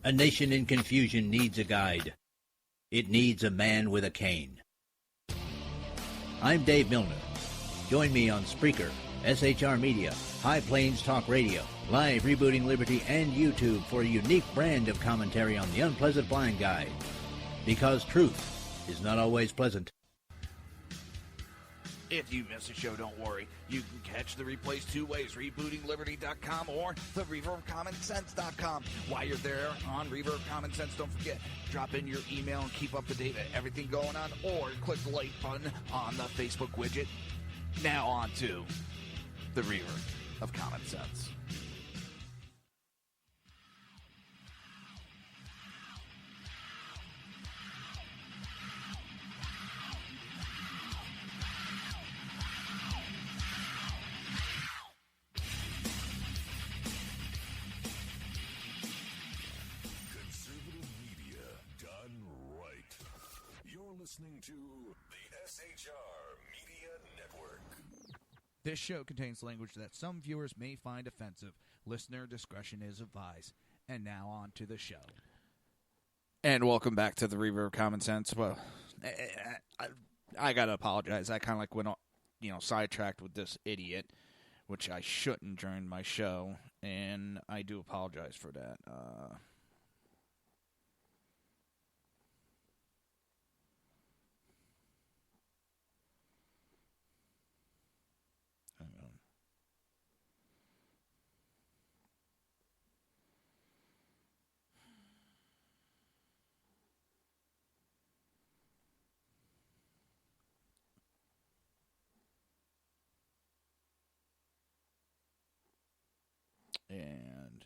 A nation in confusion needs a guide. It needs a man with a cane. I'm Dave Milner. Join me on Spreaker, SHR Media, High Plains Talk Radio, Live Rebooting Liberty, and YouTube for a unique brand of commentary on the unpleasant blind guide. Because truth is not always pleasant. If you miss a show, don't worry. You can catch the replays two ways, rebootingliberty.com or the Reaver of Common Sense.com. While you're there on Reaver of Common Sense, don't forget, drop in your email and keep up to date with everything going on, or click the like button on the Facebook widget. Now on to the Reaver of Common Sense. Listening to the SHR Media Network. This show contains language that some viewers may find offensive. Listener discretion is advised. And now on to the show. And welcome back to the Reaver of Common Sense. Well, I gotta apologize. I kind of went, sidetracked with this idiot, which I shouldn't during my show, and I do apologize for that. And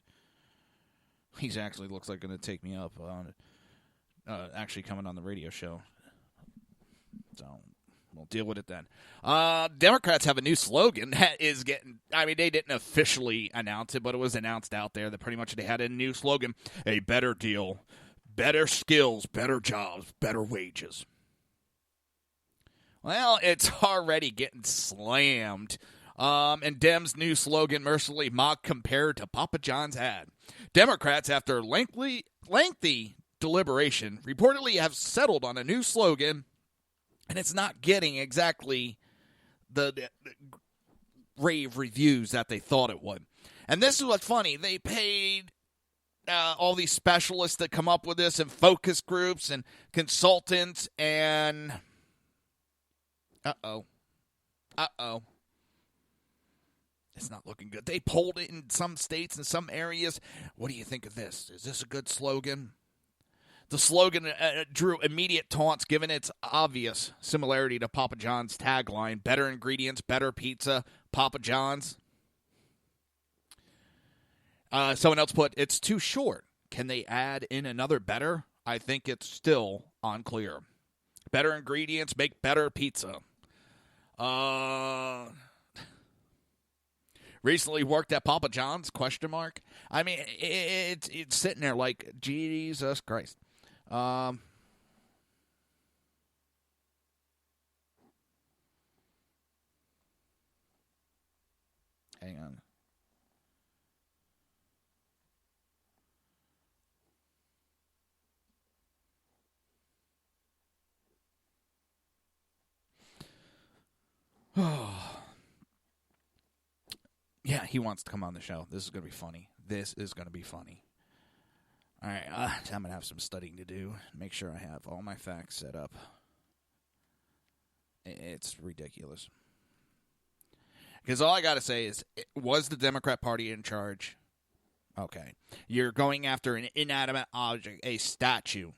he's actually looks like going to take me up on actually coming on the radio show. So we'll deal with it then. Democrats have a new slogan that is getting, they didn't officially announce it, but it was announced out there that pretty much they had a new slogan: a better deal, better skills, better jobs, better wages. Well, it's already getting slammed. And Dems' new slogan mercilessly mocked compared to Papa John's ad. Democrats, after lengthy deliberation, reportedly have settled on a new slogan, and it's not getting exactly the rave reviews that they thought it would. And this is what's funny. They paid all these specialists that come up with this and focus groups and consultants and uh-oh. It's not looking good. They polled it in some states and some areas. What do you think of this? Is this a good slogan? The slogan drew immediate taunts given its obvious similarity to Papa John's tagline, better ingredients, better pizza, Papa John's. Someone else put, it's too short. Can they add in another better? I think it's still unclear. Better ingredients make better pizza. Recently worked at Papa John's, ? I mean, it's sitting there like, Jesus Christ. Hang on. Yeah, he wants to come on the show. This is going to be funny. All right, I'm going to have some studying to do. Make sure I have all my facts set up. It's ridiculous. Because all I got to say is, was the Democrat Party in charge? Okay. You're going after an inanimate object, a statue,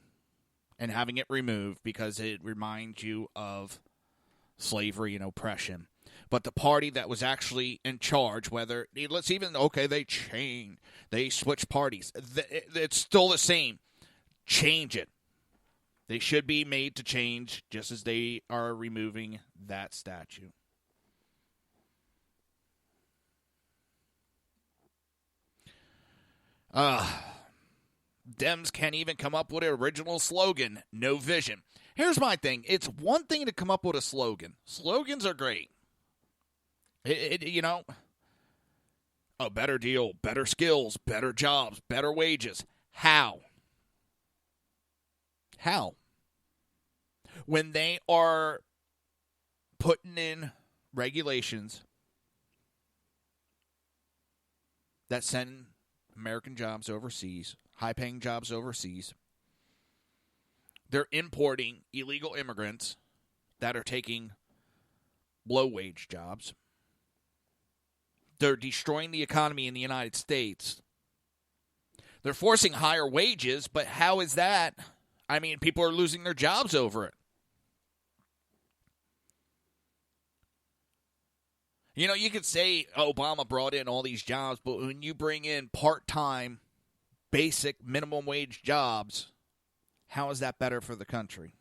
and having it removed because it reminds you of slavery and oppression. But the party that was actually in charge, whether, let's even, okay, they switch parties. It's still the same. Change it. They should be made to change just as they are removing that statue. Dems can't even come up with an original slogan. No vision. Here's my thing. It's one thing to come up with a slogan. Slogans are great. A better deal, better skills, better jobs, better wages. How? When they are putting in regulations that send American jobs overseas, high-paying jobs overseas, they're importing illegal immigrants that are taking low-wage jobs. They're destroying the economy in the United States. They're forcing higher wages, but how is that? I mean, people are losing their jobs over it. You know, you could say Obama brought in all these jobs, but when you bring in part-time, basic, minimum wage jobs, how is that better for the country?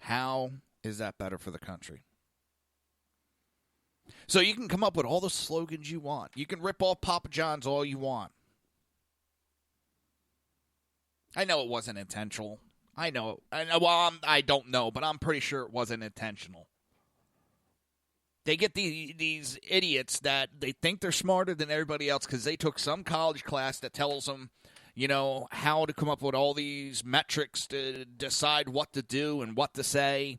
How is that better for the country? So you can come up with all the slogans you want. You can rip off Papa John's all you want. I know it wasn't intentional. I know. Well, I don't know, but I'm pretty sure it wasn't intentional. They get these idiots that they think they're smarter than everybody else because they took some college class that tells them, you know, how to come up with all these metrics to decide what to do and what to say.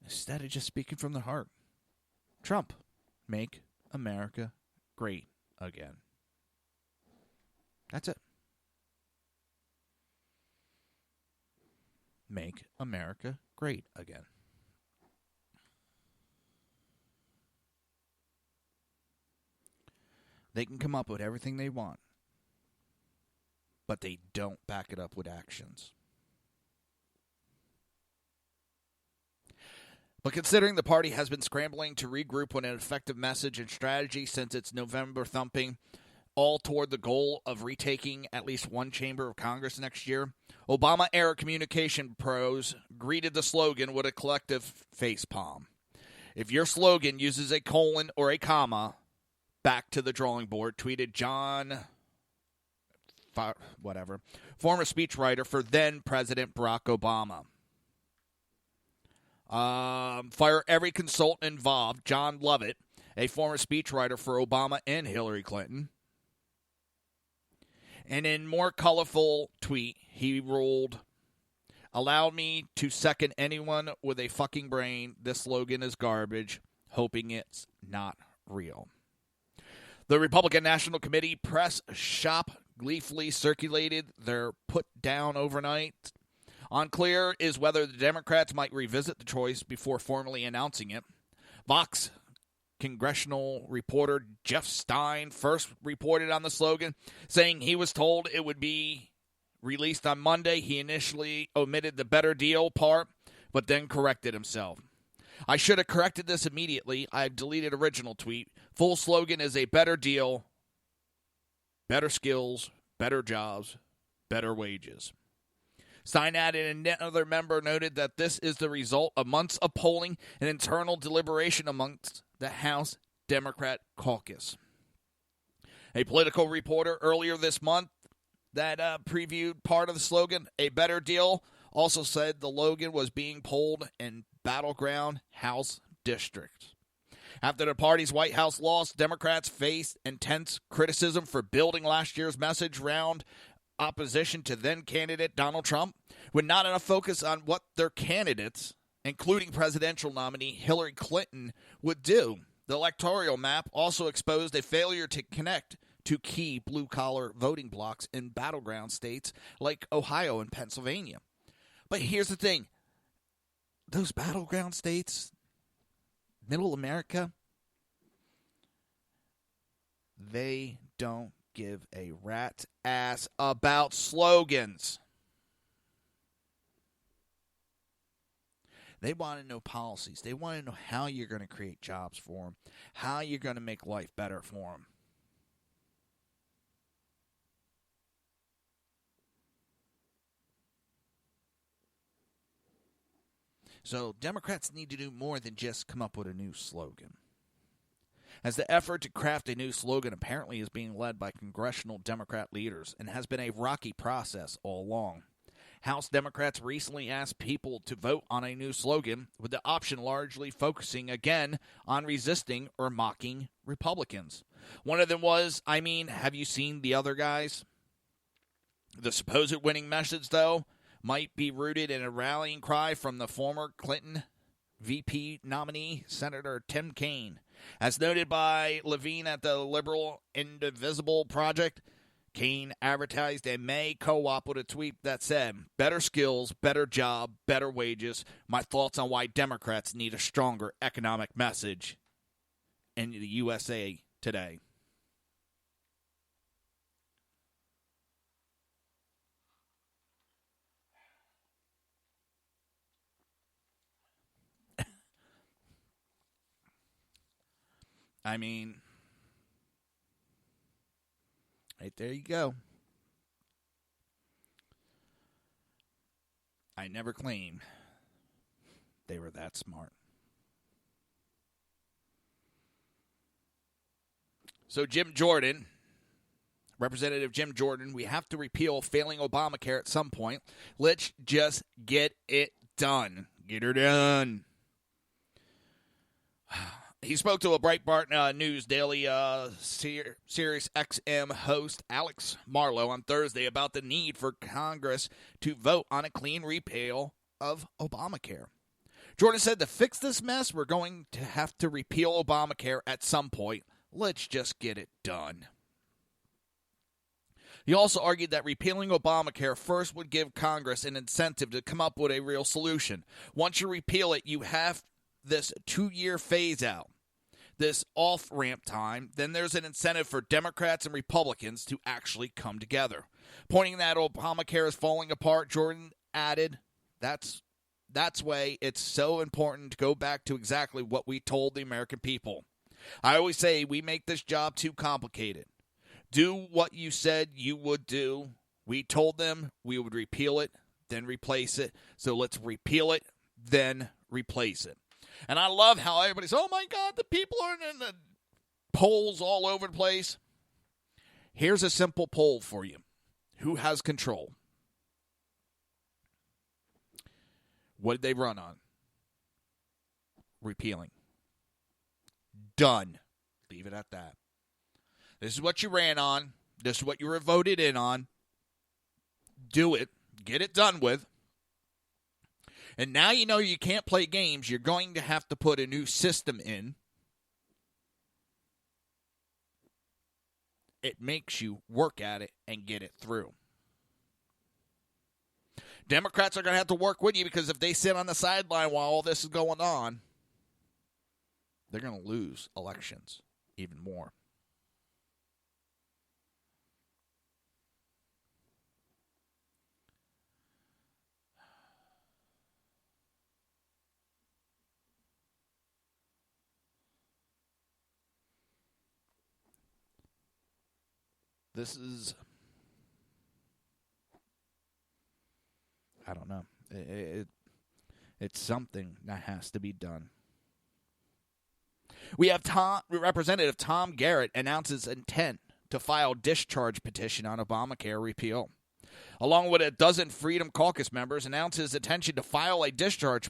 Instead of just speaking from the heart. Trump, make America great again. That's it. Make America great again. They can come up with everything they want, but they don't back it up with actions. But considering the party has been scrambling to regroup with an effective message and strategy since its November thumping, all toward the goal of retaking at least one chamber of Congress next year, Obama-era communication pros greeted the slogan with a collective facepalm. If your slogan uses a colon or a comma, back to the drawing board, tweeted John, former speechwriter for then-President Barack Obama. Fire every consultant involved. John Lovett, a former speechwriter for Obama and Hillary Clinton. And in more colorful tweet, he ruled, allow me to second anyone with a fucking brain. This slogan is garbage, hoping it's not real. The Republican National Committee press shop gleefully circulated their put down overnight. Unclear is whether the Democrats might revisit the choice before formally announcing it. Vox congressional reporter Jeff Stein first reported on the slogan, saying he was told it would be released on Monday. He initially omitted the better deal part, but then corrected himself. I should have corrected this immediately. I've deleted original tweet. Full slogan is a better deal, better skills, better jobs, better wages. Stein added, and another member noted that this is the result of months of polling and internal deliberation amongst the House Democrat caucus. A political reporter earlier this month that previewed part of the slogan, a better deal, also said the slogan was being polled in battleground House districts. After the party's White House loss, Democrats faced intense criticism for building last year's message round opposition to then-candidate Donald Trump, with not enough focus on what their candidates, including presidential nominee Hillary Clinton, would do. The electoral map also exposed a failure to connect to key blue-collar voting blocks in battleground states like Ohio and Pennsylvania. But here's the thing. Those battleground states, middle America, they don't give a rat's ass about slogans. They want to know policies. They want to know how you're going to create jobs for them, how you're going to make life better for them. So Democrats need to do more than just come up with a new slogan. As the effort to craft a new slogan apparently is being led by congressional Democrat leaders and has been a rocky process all along. House Democrats recently asked people to vote on a new slogan, with the option largely focusing again on resisting or mocking Republicans. One of them was, have you seen the other guys? The supposed winning message, though, might be rooted in a rallying cry from the former Clinton VP nominee, Senator Tim Kaine. As noted by Levine at the Liberal Indivisible Project, Kaine advertised a May co-op with a tweet that said, better skills, better job, better wages. My thoughts on why Democrats need a stronger economic message in the USA today. Right there you go. I never claimed they were that smart. So Representative Jim Jordan, we have to repeal failing Obamacare at some point. Let's just get it done. Get her done. He spoke to a Breitbart News Daily Sirius XM host Alex Marlow on Thursday about the need for Congress to vote on a clean repeal of Obamacare. Jordan said, to fix this mess, we're going to have to repeal Obamacare at some point. Let's just get it done. He also argued that repealing Obamacare first would give Congress an incentive to come up with a real solution. Once you repeal it, you have this 2-year phase out, this off-ramp time, then there's an incentive for Democrats and Republicans to actually come together. Pointing that Obamacare is falling apart, Jordan added, that's why it's so important to go back to exactly what we told the American people. I always say we make this job too complicated. Do what you said you would do. We told them we would repeal it, then replace it. So let's repeal it, then replace it. And I love how everybody's, oh my God, the people are in the polls all over the place. Here's a simple poll for you. Who has control? What did they run on? repealing. Done. Leave it at that. This is what you ran on. This is what you were voted in on. Do it. Get it done with. And now you know you can't play games. You're going to have to put a new system in. It makes you work at it and get it through. Democrats are going to have to work with you because if they sit on the sideline while all this is going on, they're going to lose elections even more. This is, I don't know. It's something that has to be done. We have Representative Tom Garrett announces intent to file discharge petition on Obamacare repeal. Along with a dozen Freedom Caucus members, announced his intention to file a discharge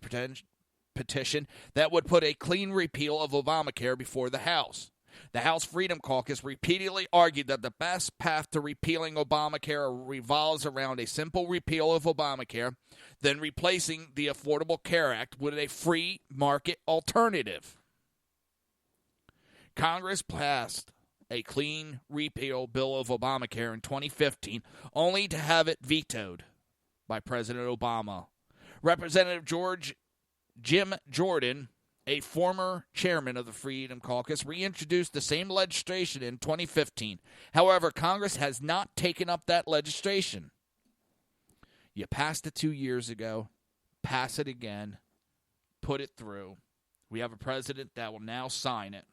petition that would put a clean repeal of Obamacare before the House. The House Freedom Caucus repeatedly argued that the best path to repealing Obamacare revolves around a simple repeal of Obamacare, then replacing the Affordable Care Act with a free market alternative. Congress passed a clean repeal bill of Obamacare in 2015, only to have it vetoed by President Obama. Representative Jim Jordan, a former chairman of the Freedom Caucus, reintroduced the same legislation in 2015. However, Congress has not taken up that legislation. You passed it 2 years ago. Pass it again. Put it through. We have a president that will now sign it.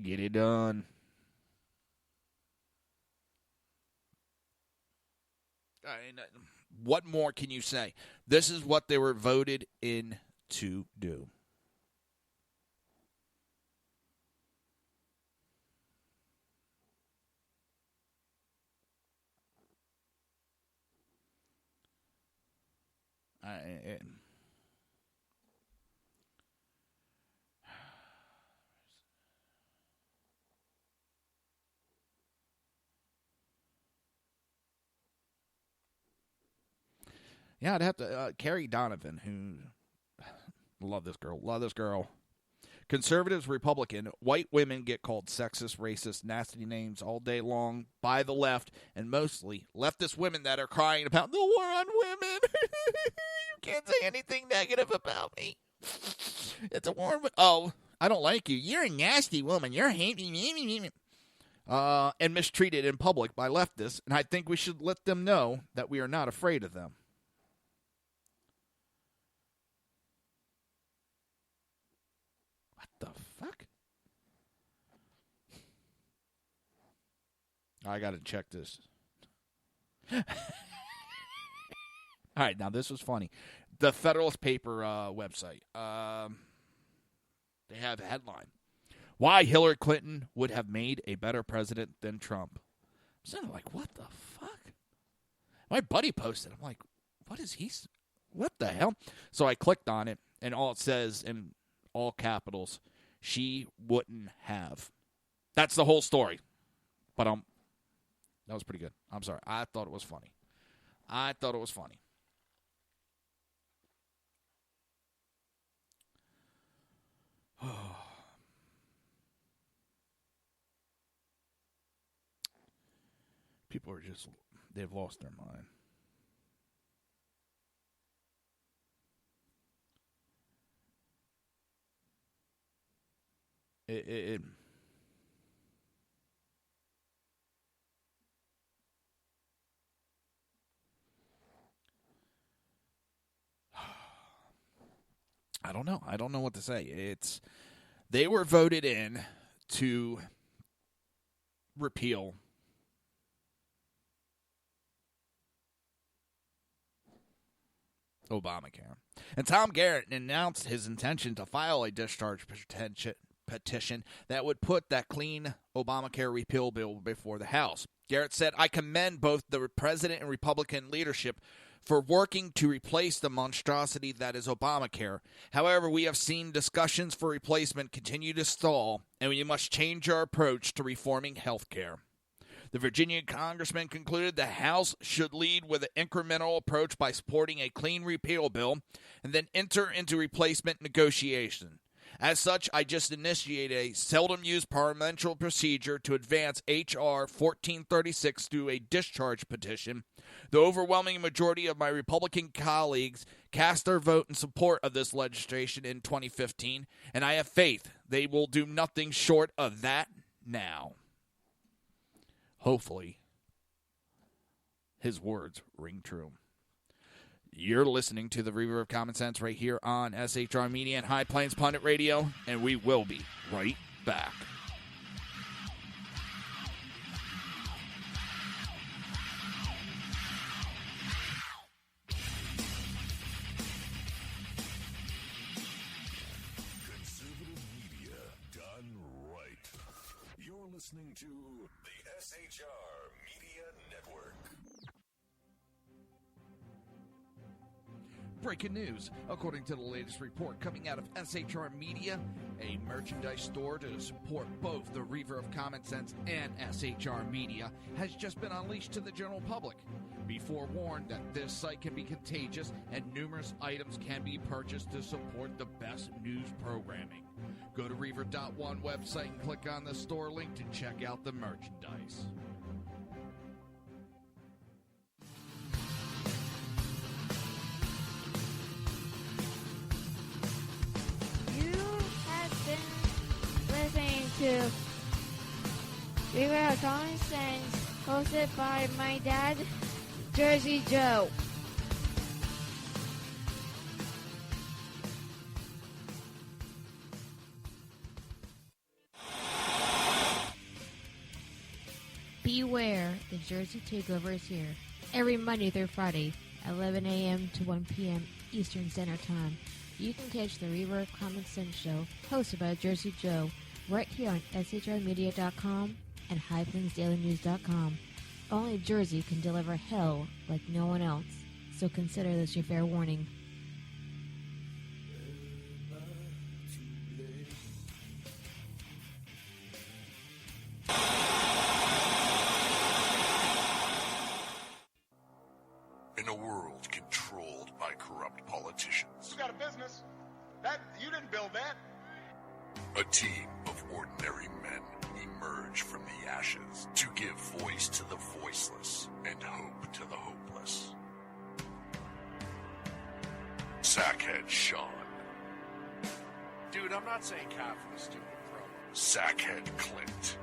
Get it done. What more can you say? This is what they were voted in to do. Yeah, I'd have to. Carrie Donovan, who. Love this girl. Conservatives, Republican, white women get called sexist, racist, nasty names all day long by the left, and mostly leftist women that are crying about the war on women. You can't say anything negative about me. It's a war. Oh, I don't like you. You're a nasty woman. You're hating. And mistreated in public by leftists, and I think we should let them know that we are not afraid of them. The fuck? I got to check this. All right, now this was funny. The Federalist Paper website. They have a headline. Why Hillary Clinton would have made a better president than Trump. I'm sort of like, what the fuck? My buddy posted. I'm like, what the hell? So I clicked on it, and all it says in all capitals, she wouldn't have. That's the whole story. But that was pretty good. I'm sorry. I thought it was funny. People are they've lost their mind. I don't know. I don't know what to say. They were voted in to repeal Obamacare. And Tom Garrett announced his intention to file a discharge petition that would put that clean Obamacare repeal bill before the House. Garrett said, I commend both the President and Republican leadership for working to replace the monstrosity that is Obamacare. However, we have seen discussions for replacement continue to stall, and we must change our approach to reforming health care. The Virginia congressman concluded the House should lead with an incremental approach by supporting a clean repeal bill and then enter into replacement negotiation. As such, I just initiated a seldom-used parliamentary procedure to advance H.R. 1436 through a discharge petition. The overwhelming majority of my Republican colleagues cast their vote in support of this legislation in 2015, and I have faith they will do nothing short of that now. Hopefully, his words ring true. You're listening to the Reaver of Common Sense right here on SHR Media and High Plains Pundit Radio, and we will be right back. Conservative media done right. You're listening to the SHR Media Network. Breaking news. According to the latest report coming out of SHR Media, a merchandise store to support both the Reaver of Common Sense and SHR Media has just been unleashed to the general public. Be forewarned that this site can be contagious and numerous items can be purchased to support the best news programming. Go to Reaver.one website and click on the store link to check out the merchandise. Listening to Reaver of Common Sense, hosted by my dad, Jersey Joe. Beware, the Jersey Takeover is here. Every Monday through Friday, 11 a.m. to 1 p.m. Eastern Standard Time. You can catch the Reaver of Common Sense show, hosted by Jersey Joe, right here on shrmedia.com and highplainsdailynews.com. Only Jersey can deliver hell like no one else, so consider this your fair warning. In a world controlled by corrupt politicians, You got a business. That you didn't build that. a team of ordinary men emerge from the ashes to give voice to the voiceless and hope to the hopeless. Sackhead Sean, Dude, I'm not saying Catholic, stupid bro. Sackhead Clint,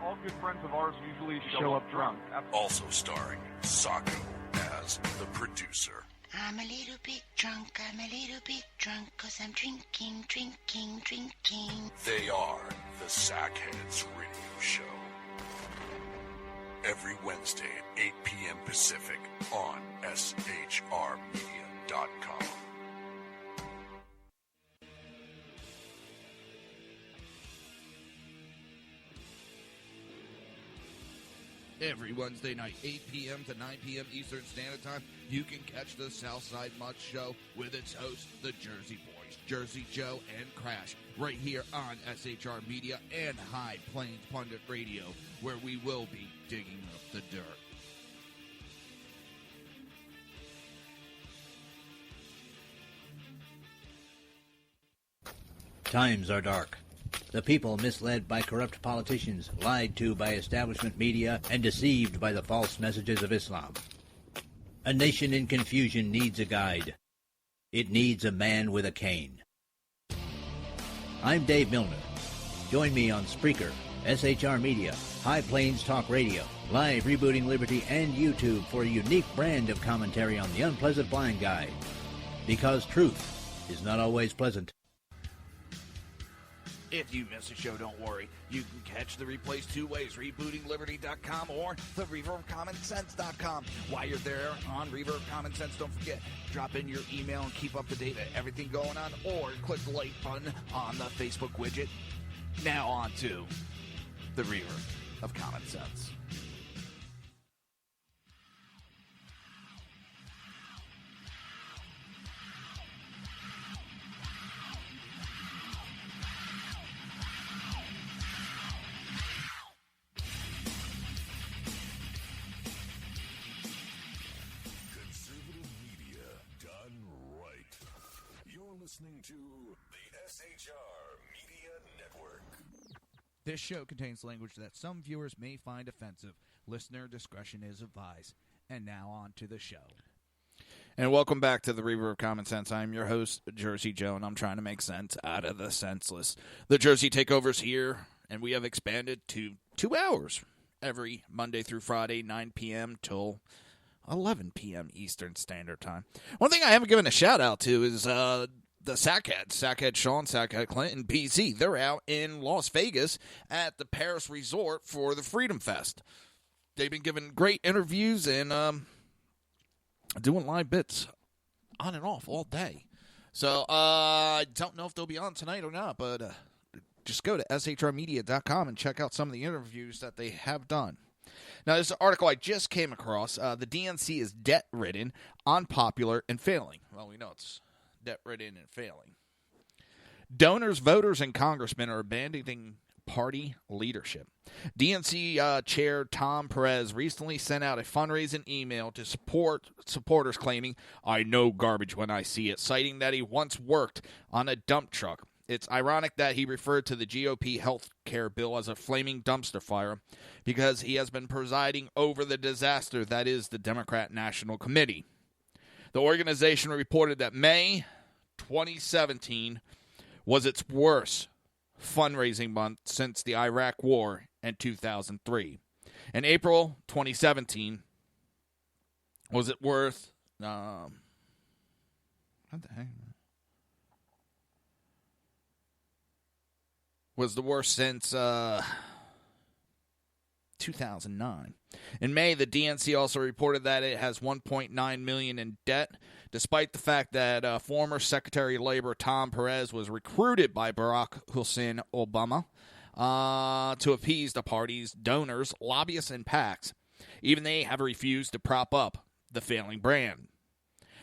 All good friends of ours usually show up drunk. also starring Sacco as the producer. I'm a little bit drunk, I'm a little bit drunk, 'cause I'm drinking, drinking, drinking. They are the Sackheads Radio Show. Every Wednesday at 8 p.m. Pacific on shrmedia.com. Every Wednesday night, 8 p.m. to 9 p.m. Eastern Standard Time, you can catch the Southside Mutt Show with its hosts, the Jersey Boys, Jersey Joe and Crash, right here on SHR Media and High Plains Pundit Radio, where we will be digging up the dirt. Times are dark. The people misled by corrupt politicians, lied to by establishment media, and deceived by the false messages of Islam. A nation in confusion needs a guide. It needs a man with a cane. I'm Dave Milner. Join me on Spreaker, SHR Media, High Plains Talk Radio, Live Rebooting Liberty, and YouTube for a unique brand of commentary on the unpleasant blind guide. Because truth is not always pleasant. If you miss a show, don't worry. You can catch the replays two ways, rebootingliberty.com or the reaverofcommonsense.com. While you're there on Reaver of Common Sense, don't forget, drop in your email and keep up to date with everything going on, or click the like button on the Facebook widget. Now on to the Reaver of Common Sense. listening to the SHR Media Network. This show contains language that some viewers may find offensive. Listener discretion is advised. And now on to the show. And welcome back to the Reaver of Common Sense. I'm your host, Jersey Joe, and I'm trying to make sense out of the senseless. The Jersey Takeover's here, and we have expanded to 2 hours every Monday through Friday, 9 p.m. till 11 p.m. Eastern Standard Time. One thing I haven't given a shout-out to is the Sackhead Sean, Sackhead Clinton, BZ. They're out in Las Vegas at the Paris Resort for the Freedom Fest. They've been giving great interviews and doing live bits on and off all day. So I don't know if they'll be on tonight or not, but just go to shrmedia.com and check out some of the interviews that they have done. Now, this article I just came across, the DNC is debt-ridden, unpopular, and failing. Well, we know it's debt-ridden and failing. Donors, voters, and congressmen are abandoning party leadership. DNC Chair Tom Perez recently sent out a fundraising email to supporters claiming, "I know garbage when I see it," citing that he once worked on a dump truck. It's ironic that he referred to the GOP health care bill as a flaming dumpster fire because he has been presiding over the disaster that is the Democrat National Committee. The organization reported that May 2017 was its worst fundraising month since the Iraq War in 2003. In April 2017, was it worth what the heck? Was the worst since 2009. In May, the DNC also reported that it has $1.9 million in debt, despite the fact that former Secretary of Labor Tom Perez was recruited by Barack Hussein Obama to appease the party's donors, lobbyists, and PACs. Even they have refused to prop up the failing brand.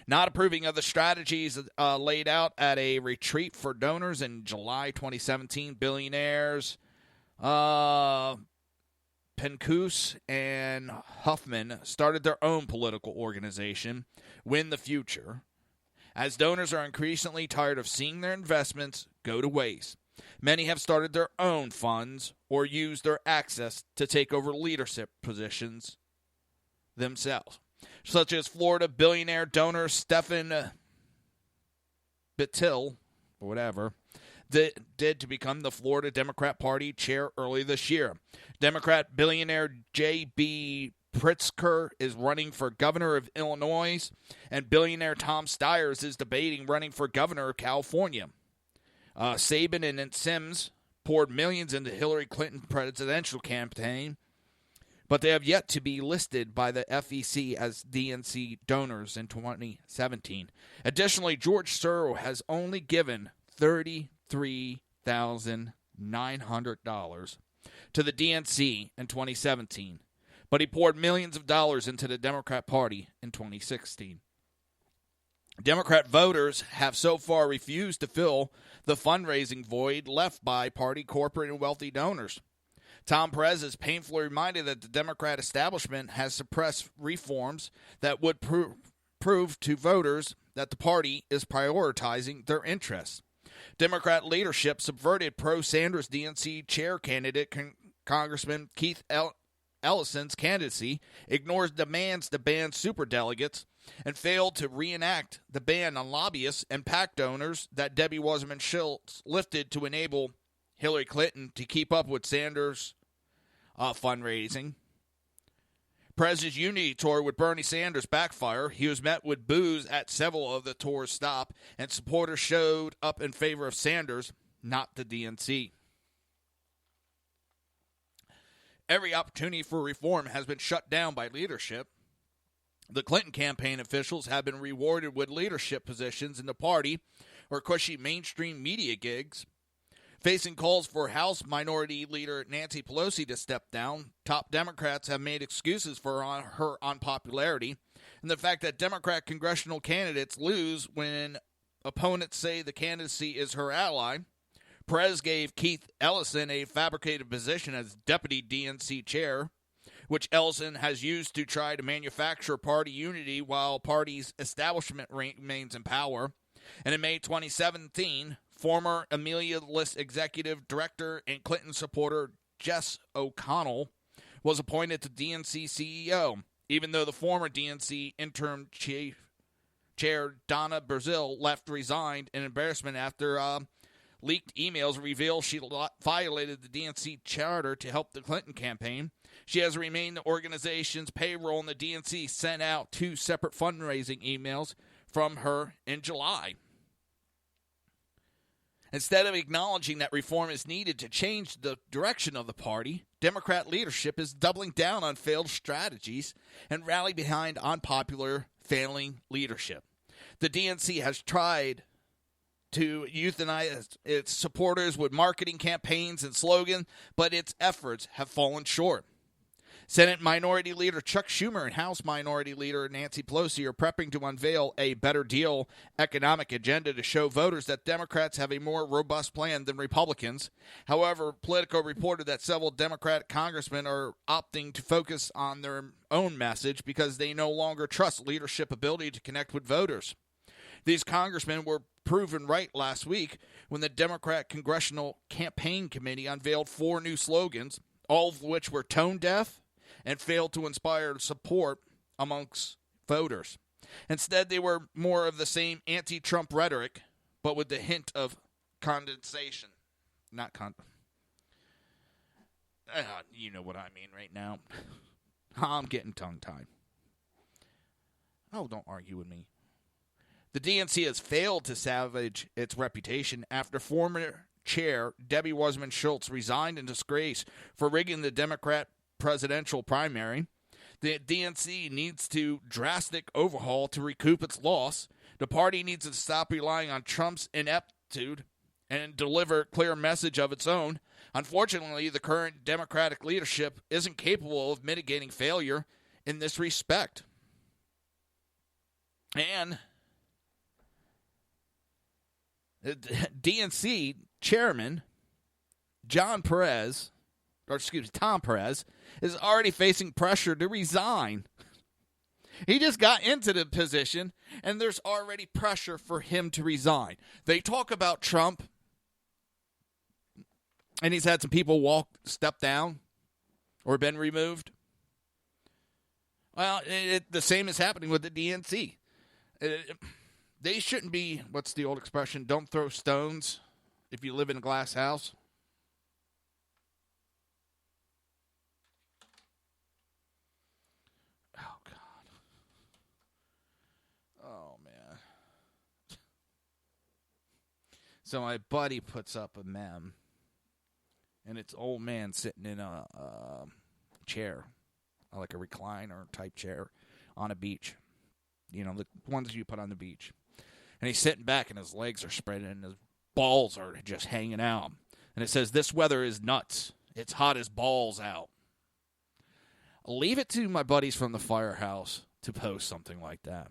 Not approving of the strategies laid out at a retreat for donors in July 2017, billionaires Penkus and Huffman started their own political organization, Win the Future, as donors are increasingly tired of seeing their investments go to waste. Many have started their own funds or used their access to take over leadership positions themselves, such as Florida billionaire donor Stephen Bittil, or whatever, did to become the Florida Democrat Party chair early this year. Democrat billionaire J.B. Pritzker is running for governor of Illinois, and billionaire Tom Steyer is debating running for governor of California. Sabin and Sims poured millions into Hillary Clinton's presidential campaign, but they have yet to be listed by the FEC as DNC donors in 2017. Additionally, George Soros has only given $33,900 to the DNC in 2017, but he poured millions of dollars into the Democrat Party in 2016. Democrat voters have so far refused to fill the fundraising void left by party corporate and wealthy donors. Tom Perez is painfully reminded that the Democrat establishment has suppressed reforms that would prove to voters that the party is prioritizing their interests. Democrat leadership subverted pro-Sanders DNC chair candidate Congressman Keith Ellison's candidacy, ignores demands to ban superdelegates, and failed to reenact the ban on lobbyists and PAC donors that Debbie Wasserman Schultz lifted to enable Hillary Clinton to keep up with Sanders' fundraising. Perez's unity tour with Bernie Sanders backfired. He was met with boos at several of the tour's stop, and supporters showed up in favor of Sanders, not the DNC. Every opportunity for reform has been shut down by leadership. The Clinton campaign officials have been rewarded with leadership positions in the party or cushy mainstream media gigs. Facing calls for House Minority Leader Nancy Pelosi to step down, top Democrats have made excuses for her unpopularity and the fact that Democrat congressional candidates lose when opponents say the candidacy is her ally. Perez gave Keith Ellison a fabricated position as deputy DNC chair, which Ellison has used to try to manufacture party unity while party's establishment remains in power. And in May 2017, former Amelia List executive director and Clinton supporter Jess O'Connell was appointed to DNC CEO, even though the former DNC interim chair Donna Brazil resigned in embarrassment after leaked emails reveal she violated the DNC charter to help the Clinton campaign. She has remained the organization's payroll, and the DNC sent out 2 separate fundraising emails from her in July. Instead of acknowledging that reform is needed to change the direction of the party, Democrat leadership is doubling down on failed strategies and rallying behind unpopular, failing leadership. The DNC has tried to euthanize its supporters with marketing campaigns and slogans, but its efforts have fallen short. Senate Minority Leader Chuck Schumer and House Minority Leader Nancy Pelosi are prepping to unveil a better deal economic agenda to show voters that Democrats have a more robust plan than Republicans. However, Politico reported that several Democratic congressmen are opting to focus on their own message because they no longer trust leadership ability to connect with voters. These congressmen were proven right last week when the Democrat Congressional Campaign Committee unveiled 4 new slogans, all of which were tone deaf and failed to inspire support amongst voters. Instead, they were more of the same anti-Trump rhetoric, but with the hint of condensation. You know what I mean right now. I'm getting tongue-tied. Oh, don't argue with me. The DNC has failed to salvage its reputation after former chair Debbie Wasserman Schultz resigned in disgrace for rigging the Democrat presidential primary. The DNC needs to drastic overhaul to recoup its loss. The party needs to stop relying on Trump's ineptitude and deliver a clear message of its own. Unfortunately, the current Democratic leadership isn't capable of mitigating failure in this respect. And DNC chairman Tom Perez, is already facing pressure to resign. He just got into the position, and there's already pressure for him to resign. They talk about Trump, and he's had some people step down or been removed. Well, the same is happening with the DNC. They shouldn't be, what's the old expression, don't throw stones if you live in a glass house. Oh, God. Oh, man. So my buddy puts up a meme, and it's old man sitting in a chair, like a recliner type chair, on a beach. You know, the ones you put on the beach. And he's sitting back, and his legs are spread, and his balls are just hanging out. And it says, "This weather is nuts. It's hot as balls out." Leave it to my buddies from the firehouse to post something like that.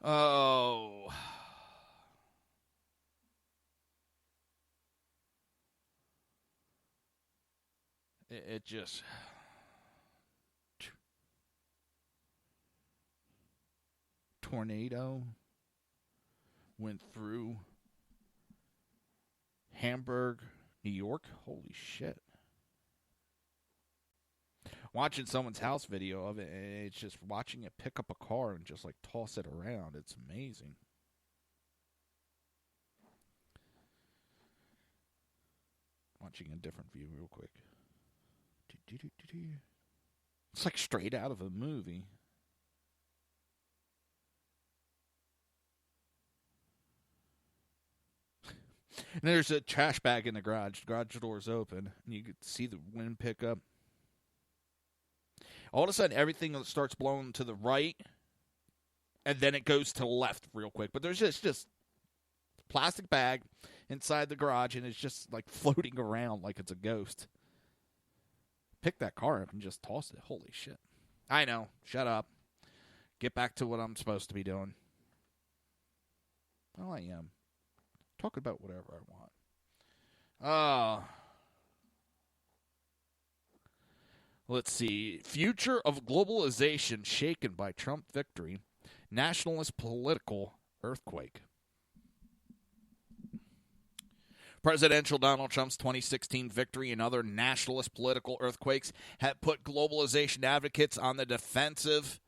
Oh. It just... Tornado went through Hamburg, New York. Holy shit. Watching someone's house video of it, and it's just watching it pick up a car and just like toss it around. It's amazing. Watching a different view real quick. It's like straight out of a movie. And there's a trash bag in the garage. The garage door's open, and you can see the wind pick up. All of a sudden, everything starts blowing to the right, and then it goes to the left real quick. But there's just plastic bag inside the garage, and it's just like floating around like it's a ghost. Pick that car up and just toss it. Holy shit. I know. Shut up. Get back to what I'm supposed to be doing. Well, I am. Talking about whatever I want. Let's see. Future of globalization shaken by Trump victory. nationalist political earthquake. Presidential Donald Trump's 2016 victory and other nationalist political earthquakes have put globalization advocates on the defensive,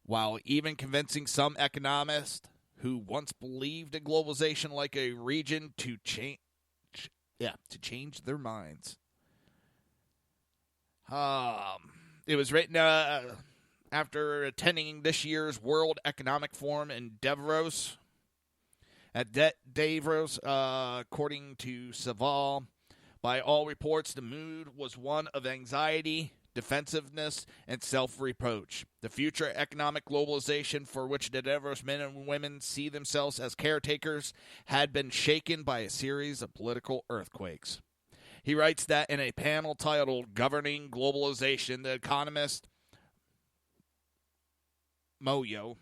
while even convincing some economists who once believed in globalization like a region to change their minds. It was written after attending this year's World Economic Forum in Davos. At Davos, according to Saval, by all reports, the mood was one of anxiety, defensiveness, and self-reproach. The future economic globalization for which the Davos men and women see themselves as caretakers had been shaken by a series of political earthquakes. He writes that in a panel titled Governing Globalization, the economist Moyo,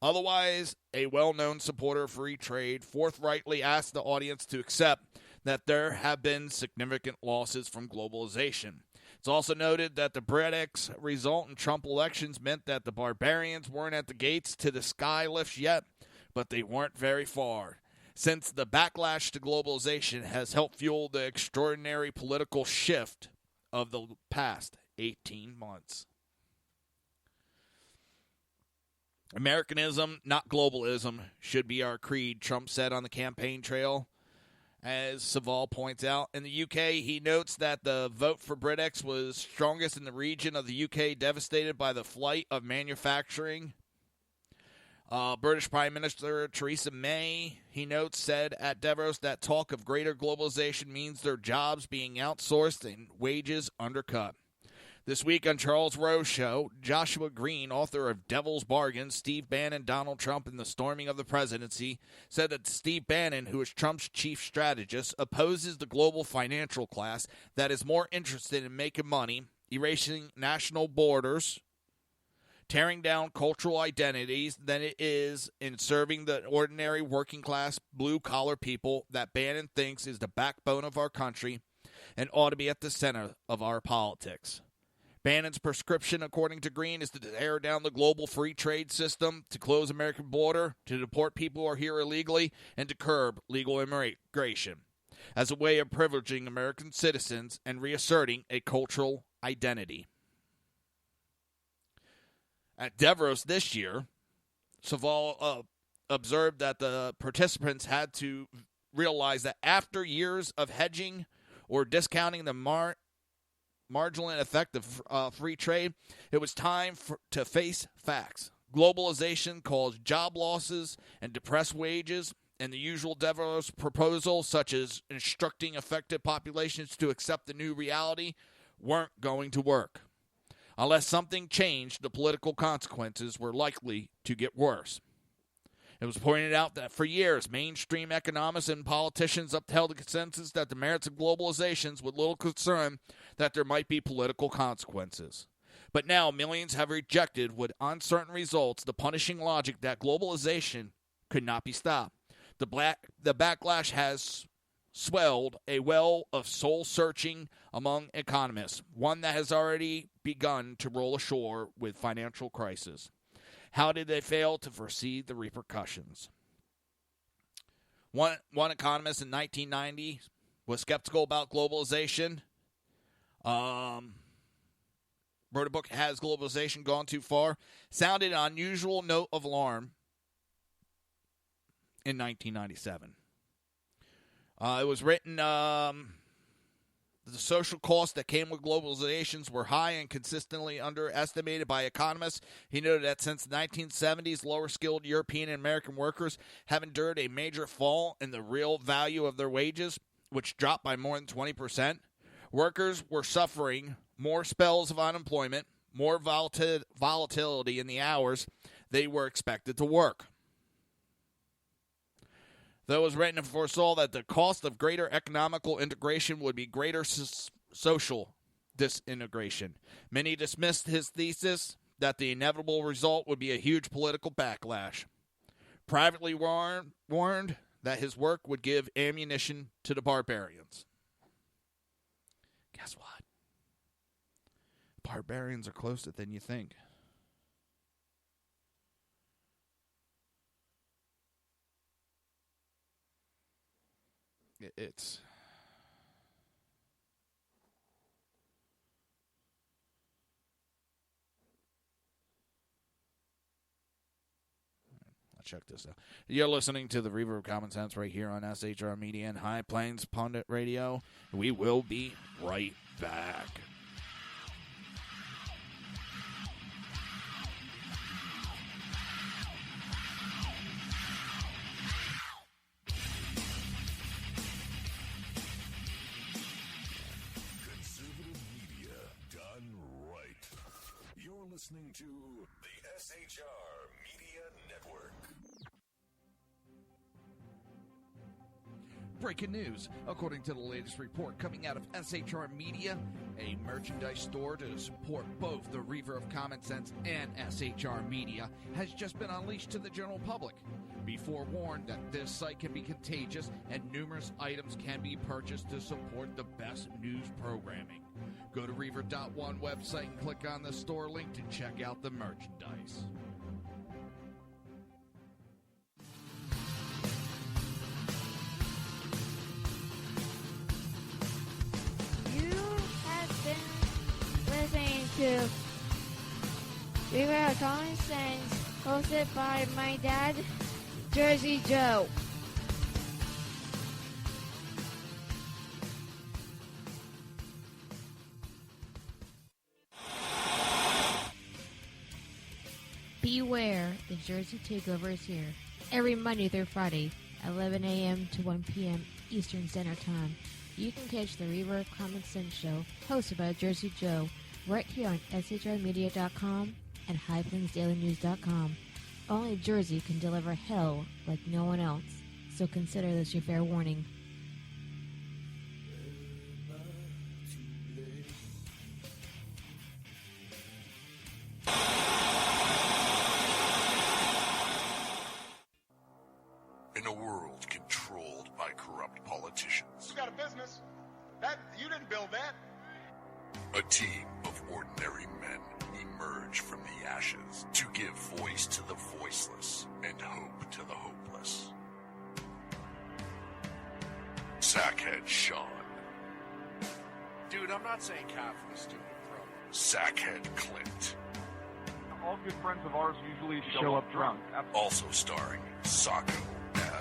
otherwise a well-known supporter of free trade, forthrightly asked the audience to accept that there have been significant losses from globalization. It's also noted that the Brexit result in Trump elections meant that the barbarians weren't at the gates to the sky lifts yet, but they weren't very far, since the backlash to globalization has helped fuel the extraordinary political shift of the past 18 months. Americanism, not globalism, should be our creed, Trump said on the campaign trail. As Saval points out, in the UK, he notes that the vote for Brexit was strongest in the region of the UK devastated by the flight of manufacturing. British Prime Minister Theresa May, he notes, said at Davos that talk of greater globalization means their jobs being outsourced and wages undercut. This week on Charles Rowe's show, Joshua Green, author of Devil's Bargain, Steve Bannon, Donald Trump, and the Storming of the Presidency, said that Steve Bannon, who is Trump's chief strategist, opposes the global financial class that is more interested in making money, erasing national borders, tearing down cultural identities than it is in serving the ordinary working-class, blue-collar people that Bannon thinks is the backbone of our country and ought to be at the center of our politics. Bannon's prescription, according to Green, is to tear down the global free trade system, to close American border, to deport people who are here illegally, and to curb legal immigration, as a way of privileging American citizens and reasserting a cultural identity. At Davos this year, Saval observed that the participants had to realize that after years of hedging or discounting the marginal effect of free trade, it was time to face facts. Globalization caused job losses and depressed wages, and the usual Davos proposals, such as instructing affected populations to accept the new reality, weren't going to work. Unless something changed, the political consequences were likely to get worse. It was pointed out that for years, mainstream economists and politicians upheld the consensus that the merits of globalizations with little concern that there might be political consequences. But now millions have rejected with uncertain results the punishing logic that globalization could not be stopped. The backlash has swelled a well of soul-searching among economists, one that has already begun to roll ashore with financial crisis. How did they fail to foresee the repercussions? One economist in 1990 was skeptical about globalization. Wrote a book, Has Globalization Gone Too Far? Sounded an unusual note of alarm in 1997. It was written, the social costs that came with globalizations were high and consistently underestimated by economists. He noted that since the 1970s, lower-skilled European and American workers have endured a major fall in the real value of their wages, which dropped by more than 20%. Workers were suffering more spells of unemployment, more volatility in the hours they were expected to work. Though it was written and foresaw that the cost of greater economical integration would be greater social disintegration. Many dismissed his thesis that the inevitable result would be a huge political backlash. Privately warned that his work would give ammunition to the barbarians. Guess what? Barbarians are closer than you think. it's... Check this out. You're listening to the Reaver of Common Sense right here on SHR Media and High Plains Pundit Radio. We will be right back. Conservative media done right. You're listening to the SHR Media Network. Breaking news. According to the latest report coming out of SHR Media, a merchandise store to support both the Reaver of Common Sense and SHR Media has just been unleashed to the general public. Be forewarned that this site can be contagious and numerous items can be purchased to support the best news programming. Go to Reaver.one website and click on the store link to check out the merchandise. Listening to Reaver of Common Sense, hosted by my dad, Jersey Joe. Beware, the Jersey Takeover is here. Every Monday through Friday, 11 a.m. to 1 p.m. Eastern Standard Time. You can catch the Reaver of Common Sense show, hosted by Jersey Joe, right here on SHRmedia.com and HighPlainsDailyNews.com. Only Jersey can deliver hell like no one else, so consider this your fair warning. In a world controlled by corrupt politicians, You got a business. That you didn't build that. a team of ordinary men emerge from the ashes to give voice to the voiceless and hope to the hopeless. Sackhead Sean, Dude, I'm not saying Catholic, stupid bro. Sackhead Clint, All good friends of ours usually show up drunk. also starring Sacco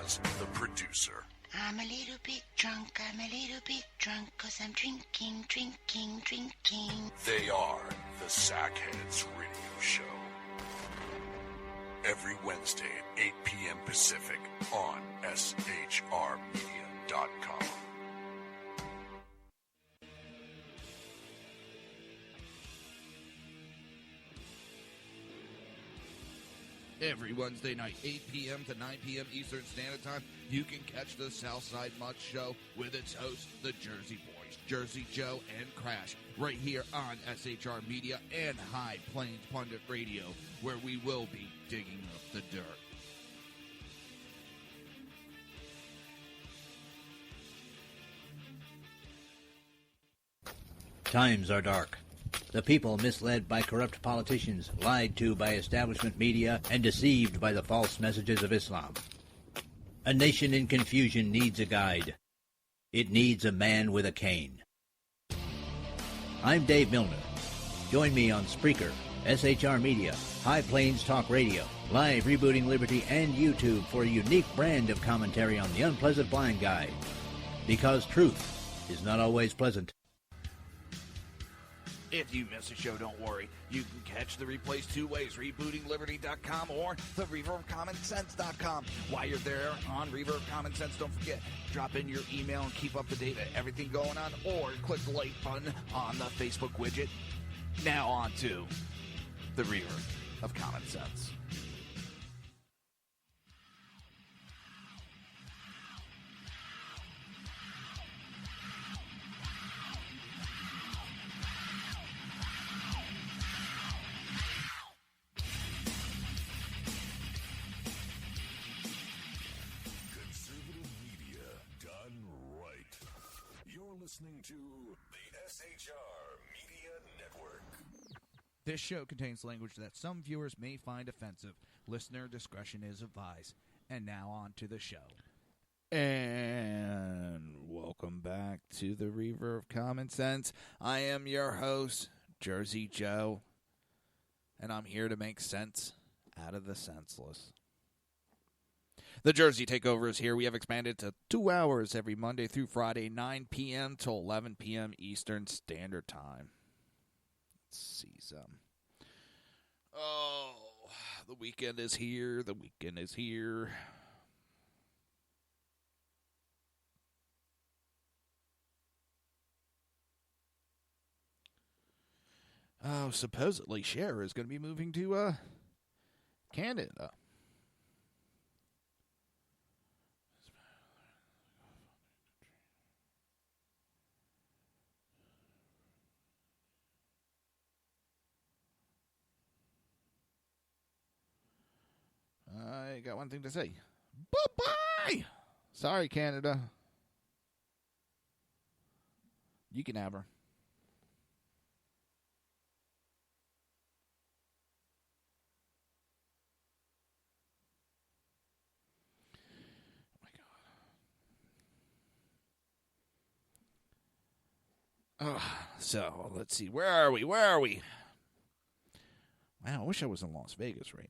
as the producer. I'm a little bit drunk, I'm a little bit drunk, 'cause I'm drinking, drinking, drinking. They are the Sackheads Radio Show. Every Wednesday at 8 p.m. Pacific on SHRmedia.com. Every Wednesday night, 8 p.m. to 9 p.m. Eastern Standard Time, you can catch the Southside Mutt Show with its hosts, the Jersey Boys, Jersey Joe and Crash, right here on SHR Media and High Plains Pundit Radio, where we will be digging up the dirt. Times are dark. The people misled by corrupt politicians, lied to by establishment media, and deceived by the false messages of Islam. A nation in confusion needs a guide. It needs a man with a cane. I'm Dave Milner. Join me on Spreaker, SHR Media, High Plains Talk Radio, Live Rebooting Liberty, and YouTube for a unique brand of commentary on the unpleasant blind guide. Because truth is not always pleasant. If you miss a show, don't worry. You can catch the replays two ways, rebootingliberty.com or the reaverofcommonsense.com. While you're there on Reaver of Common Sense, don't forget, drop in your email and keep up to date with everything going on, or click the like button on the Facebook widget. Now on to the Reaver of Common Sense. Listening to the SHR Media Network. This show contains language that some viewers may find offensive. Listener discretion is advised. And now on to the show. And Welcome back to the Reaver of Common Sense. I am your host, Jersey Joe, and I'm here to make sense out of the senseless. The Jersey Takeover is here. We have expanded to 2 hours every Monday through Friday, 9 p.m. till 11 p.m. Eastern Standard Time. Let's see some. Oh, the weekend is here. The weekend is here. Oh, supposedly Cher is going to be moving to Canada. I got one thing to say. Bye-bye! Sorry, Canada. You can have her. Oh, so, let's see. Where are we? Wow, I wish I was in Las Vegas right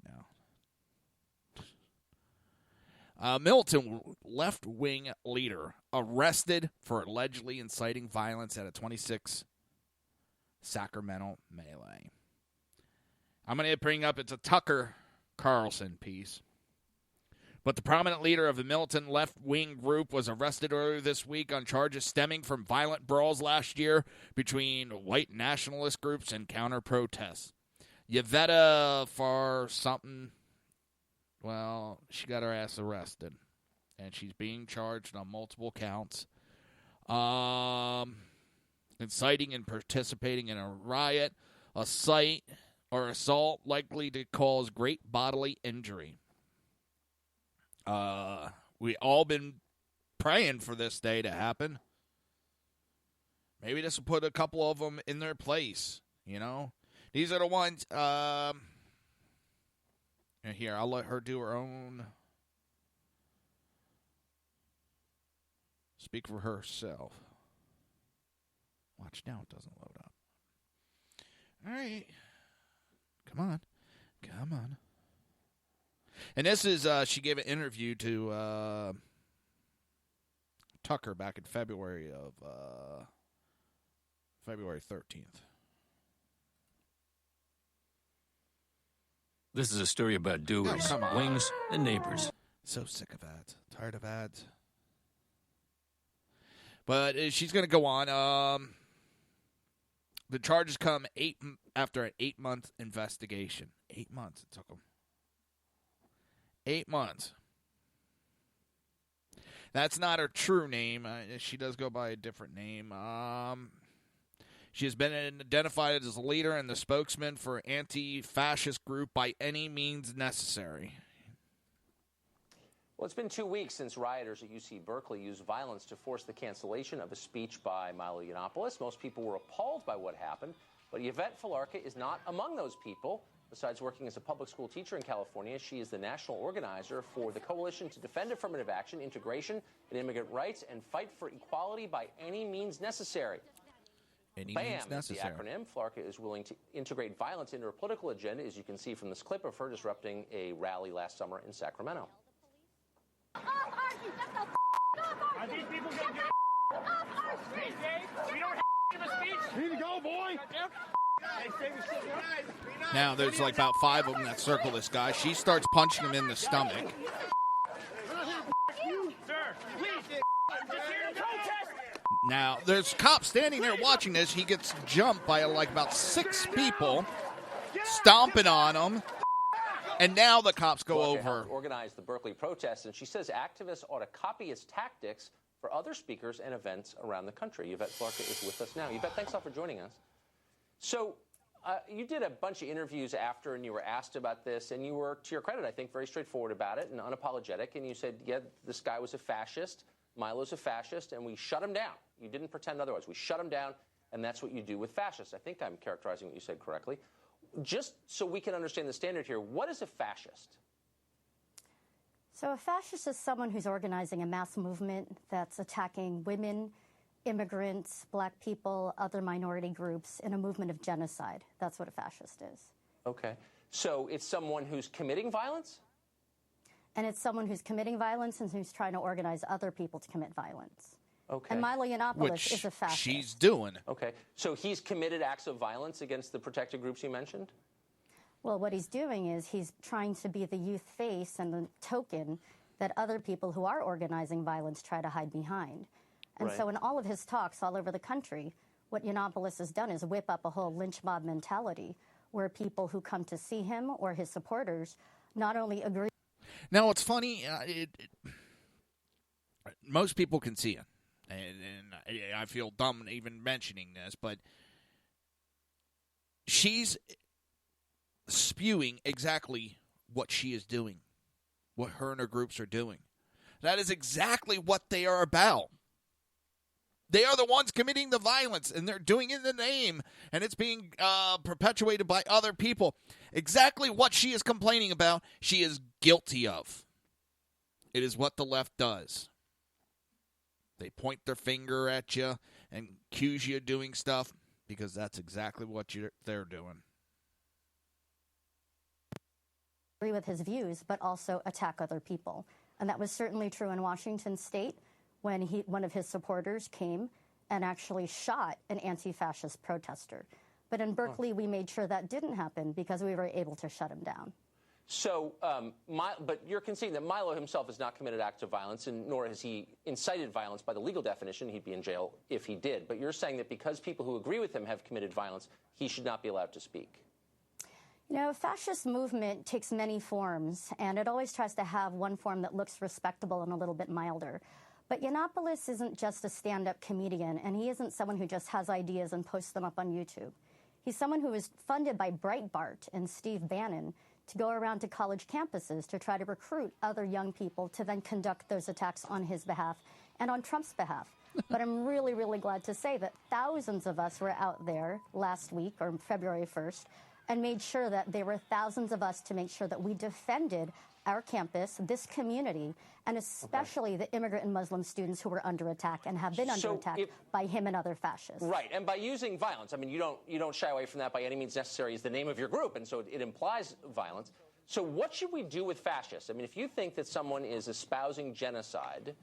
now. Militant left-wing leader arrested for allegedly inciting violence at a 26 Sacramento melee. I'm going to bring up, it's a Tucker Carlson piece. But the prominent leader of the militant left-wing group was arrested earlier this week on charges stemming from violent brawls last year between white nationalist groups and counter-protests. Yvette for something, well, she got her ass arrested. And she's being charged on multiple counts. Inciting and participating in a riot, a site, or assault likely to cause great bodily injury. We all been praying for this day to happen. Maybe this will put a couple of them in their place, you know? These are the ones, and here, I'll let her do her own, speak for herself. Watch now, it doesn't load up. All right. Come on. And this is, she gave an interview to Tucker back in February 13th. This is a story about doers, wings, and neighbors. So sick of ads. Tired of ads. But she's going to go on. The charges come after an 8-month investigation. 8 months it took them. 8 months. That's not her true name. She does go by a different name. She has been identified as a leader and the spokesman for an anti-fascist group by any means necessary. Well, it's been 2 weeks since rioters at UC Berkeley used violence to force the cancellation of a speech by Milo Yiannopoulos. Most people were appalled by what happened, but Yvette Falarca is not among those people. Besides working as a public school teacher in California, she is the national organizer for the Coalition to Defend Affirmative Action, Integration, and Immigrant Rights, and Fight for Equality by Any Means Necessary. Any BAM means necessary. Is the acronym. Falarca is willing to integrate violence into her political agenda, as you can see from this clip of her disrupting a rally last summer in Sacramento. Are these people going to get off our street? We don't have a speech. Need to go, boy. Now, there's like about 5 of them that circle this guy. She starts punching him in the stomach. Now, there's cops standing there watching this. He gets jumped by like about 6 people, stomping on him. And now the cops go over. Organized the Berkeley protests, and she says activists ought to copy his tactics for other speakers and events around the country. Yvette Falarca is with us now. Yvette, thanks a lot for joining us. So you did a bunch of interviews after, and you were asked about this, and you were, to your credit, I think, very straightforward about it and unapologetic. And you said, yeah, this guy was a fascist, Milo's a fascist, and we shut him down. You didn't pretend otherwise. We shut him down, and that's what you do with fascists. I think I'm characterizing what you said correctly. Just so we can understand the standard here, what is a fascist? So a fascist is someone who's organizing a mass movement that's attacking women, immigrants, black people, other minority groups in a movement of genocide. That's what a fascist is. Okay. So it's someone who's committing violence? And it's someone who's committing violence and who's trying to organize other people to commit violence. Okay. And Milo Yiannopoulos is a fascist. She's doing. Okay. So he's committed acts of violence against the protected groups you mentioned? Well, what he's doing is he's trying to be the youth face and the token that other people who are organizing violence try to hide behind. And so in all of his talks all over the country, what Yiannopoulos has done is whip up a whole lynch mob mentality where people who come to see him or his supporters not only agree. Now, it's funny. Most people can see it. And I feel dumb even mentioning this, but she's spewing exactly what she is doing, what her and her groups are doing. That is exactly what they are about. They are the ones committing the violence, and they're doing it in the name, and it's being perpetuated by other people. Exactly what she is complaining about, she is guilty of. It is what the left does. They point their finger at you and accuse you of doing stuff because that's exactly what they're doing. Agree with his views, but also attack other people. And that was certainly true in Washington State when one of his supporters came and actually shot an anti-fascist protester. But in Berkeley, we made sure that didn't happen because we were able to shut him down. So, but you're conceding that Milo himself has not committed acts of violence, and nor has he incited violence by the legal definition. He'd be in jail if he did. But you're saying that because people who agree with him have committed violence, he should not be allowed to speak. You know, fascist movement takes many forms, and it always tries to have one form that looks respectable and a little bit milder. But Yiannopoulos isn't just a stand-up comedian, and he isn't someone who just has ideas and posts them up on YouTube. He's someone who is funded by Breitbart and Steve Bannon to go around to college campuses to try to recruit other young people to then conduct those attacks on his behalf and on Trump's behalf. But I'm really, really glad to say that thousands of us were out there last week, or February 1st, and made sure that there were thousands of us to make sure that we defended our campus, this community, and especially the immigrant and Muslim students who were under attack and have been under attack by him and other fascists. Right, and by using violence, I mean, you don't shy away from that by any means necessary is the name of your group, and so it implies violence. So what should we do with fascists? I mean, if you think that someone is espousing genocide,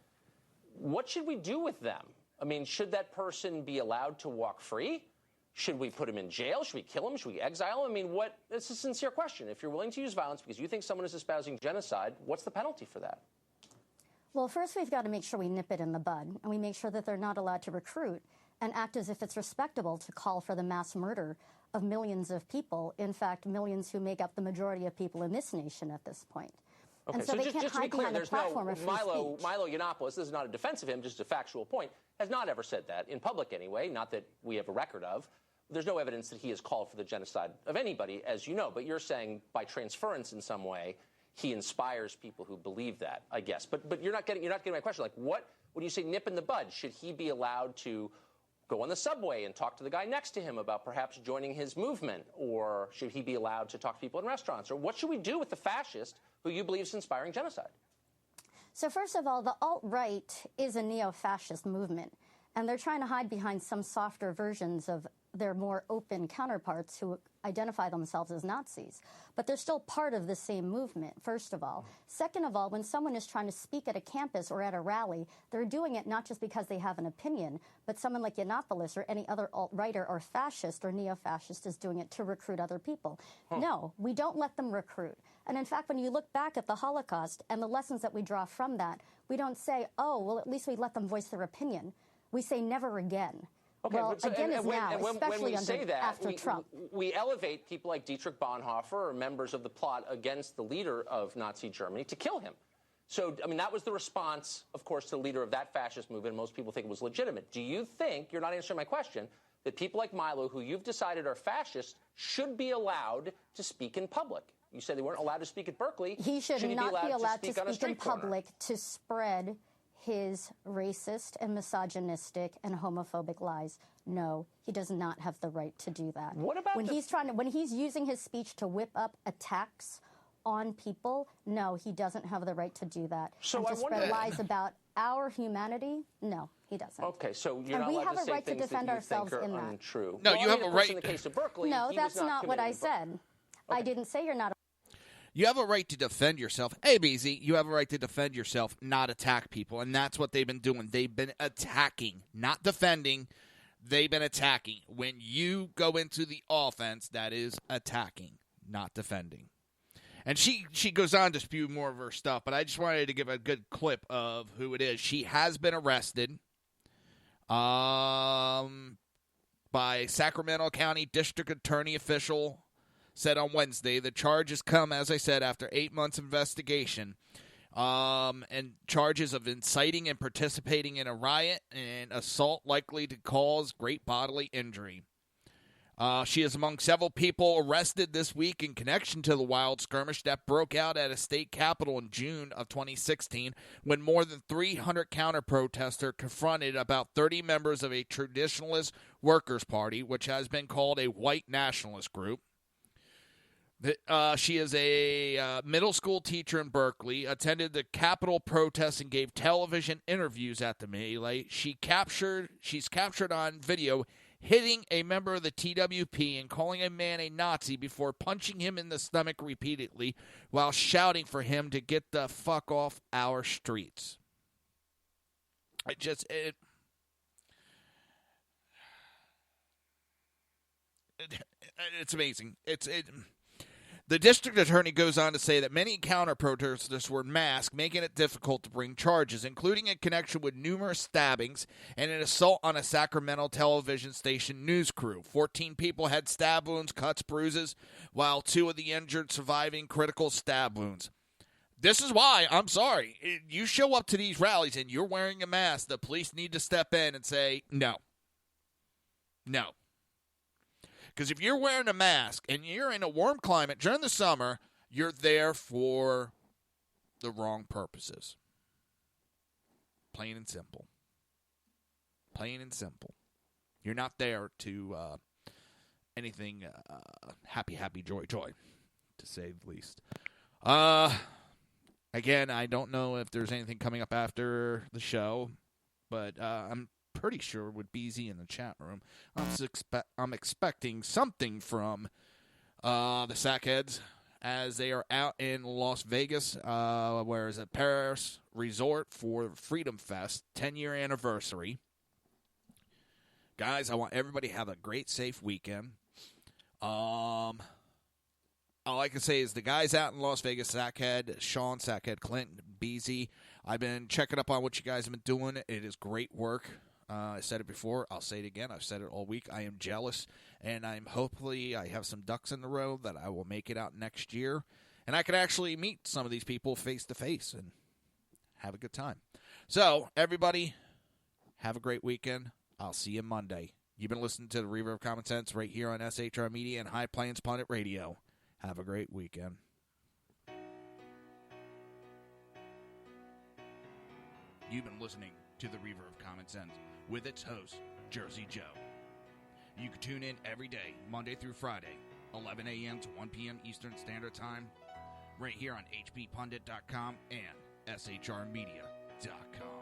what should we do with them? I mean, should that person be allowed to walk free? Should we put him in jail? Should we kill him? Should we exile him? I mean, it's a sincere question. If you're willing to use violence because you think someone is espousing genocide, what's the penalty for that? Well, first we've got to make sure we nip it in the bud, and we make sure that they're not allowed to recruit and act as if it's respectable to call for the mass murder of millions of people, in fact, millions who make up the majority of people in this nation at this point. Okay, and so they can't just to be hide clear, behind the there's platform no of free speech. Milo Yiannopoulos, this is not a defense of him, just a factual point, has not ever said that, in public anyway, not that we have a record of. There's no evidence that he has called for the genocide of anybody, as you know, but you're saying by transference in some way, he inspires people who believe that, I guess. But you're not getting my question. Like, what do you say nip in the bud? Should he be allowed to go on the subway and talk to the guy next to him about perhaps joining his movement? Or should he be allowed to talk to people in restaurants? Or what should we do with the fascist who you believe is inspiring genocide? So first of all, the alt-right is a neo-fascist movement, and they're trying to hide behind some softer versions of their more open counterparts who identify themselves as Nazis. But they're still part of the same movement, first of all. Second of all, when someone is trying to speak at a campus or at a rally, they're doing it not just because they have an opinion, but someone like Yiannopoulos or any other alt-righter or fascist or neo-fascist is doing it to recruit other people. No, we don't let them recruit. And in fact, when you look back at the Holocaust and the lessons that we draw from that, we don't say, oh, well, at least we let them voice their opinion. We say never again. Okay, well, so, again and is now, especially after Trump. We elevate people like Dietrich Bonhoeffer or members of the plot against the leader of Nazi Germany to kill him. So, I mean, that was the response, of course, to the leader of that fascist movement. Most people think it was legitimate. Do you think, you're not answering my question, that people like Milo, who you've decided are fascists, should be allowed to speak in public? You said they weren't allowed to speak at Berkeley. He should not be allowed to speak in corner? public to spread his racist and misogynistic and homophobic lies. No, he does not have the right to do that. What about when he's using his speech to whip up attacks on people? No, he doesn't have the right to do that. So and to spread lies about our humanity, no, he doesn't. Okay, so you're And not we allowed have to a say right to things defend that you ourselves think are in that. untrue. No, Well, you have I mean, a of course, right. In the case of Berkeley, No, he that's was not what I said. I didn't say you're not. You have a right to defend yourself. Hey, BZ, you have a right to defend yourself, not attack people. And that's what they've been doing. They've been attacking, not defending. They've been attacking. When you go into the offense, that is attacking, not defending. And she goes on to spew more of her stuff, but I just wanted to give a good clip of who it is. She has been arrested by a Sacramento County District Attorney official. Said on Wednesday, the charges come, as I said, after 8 months of investigation, and charges of inciting and participating in a riot and assault likely to cause great bodily injury. She is among several people arrested this week in connection to the wild skirmish that broke out at a state capitol in June of 2016 when more than 300 counter-protesters confronted about 30 members of a traditionalist workers' party, which has been called a white nationalist group. She is a middle school teacher in Berkeley, attended the Capitol protests and gave television interviews at the melee. She's captured on video hitting a member of the TWP and calling a man a Nazi before punching him in the stomach repeatedly while shouting for him to get the fuck off our streets. It's amazing. The district attorney goes on to say that many counter-protesters were masked, making it difficult to bring charges, including in connection with numerous stabbings and an assault on a Sacramento television station news crew. 14 people had stab wounds, cuts, bruises, while 2 of the injured surviving critical stab wounds. This is why, I'm sorry, you show up to these rallies and you're wearing a mask, the police need to step in and say, no. No. Because if you're wearing a mask and you're in a warm climate during the summer, you're there for the wrong purposes. Plain and simple. Plain and simple. You're not there to anything happy, joy, to say the least. Again, I don't know if there's anything coming up after the show, but I'm pretty sure with BZ in the chat room, I'm expecting something from the Sackheads as they are out in Las Vegas, where is it, Paris Resort for Freedom Fest 10-year anniversary. Guys, I want everybody to have a great, safe weekend. All I can say is the guys out in Las Vegas, Sackhead, Sean, Sackhead, Clinton, BZ, I've been checking up on what you guys have been doing. It is great work. I said it before. I'll say it again. I've said it all week. I am jealous, and hopefully I have some ducks in the row that I will make it out next year, and I can actually meet some of these people face-to-face and have a good time. So, everybody, have a great weekend. I'll see you Monday. You've been listening to the Reaver of Common Sense right here on SHR Media and High Plains Pundit Radio. Have a great weekend. You've been listening to the Reaver of Common Sense with its host, Jersey Joe. You can tune in every day, Monday through Friday, 11 a.m. to 1 p.m. Eastern Standard Time, right here on hppundit.com and shrmedia.com.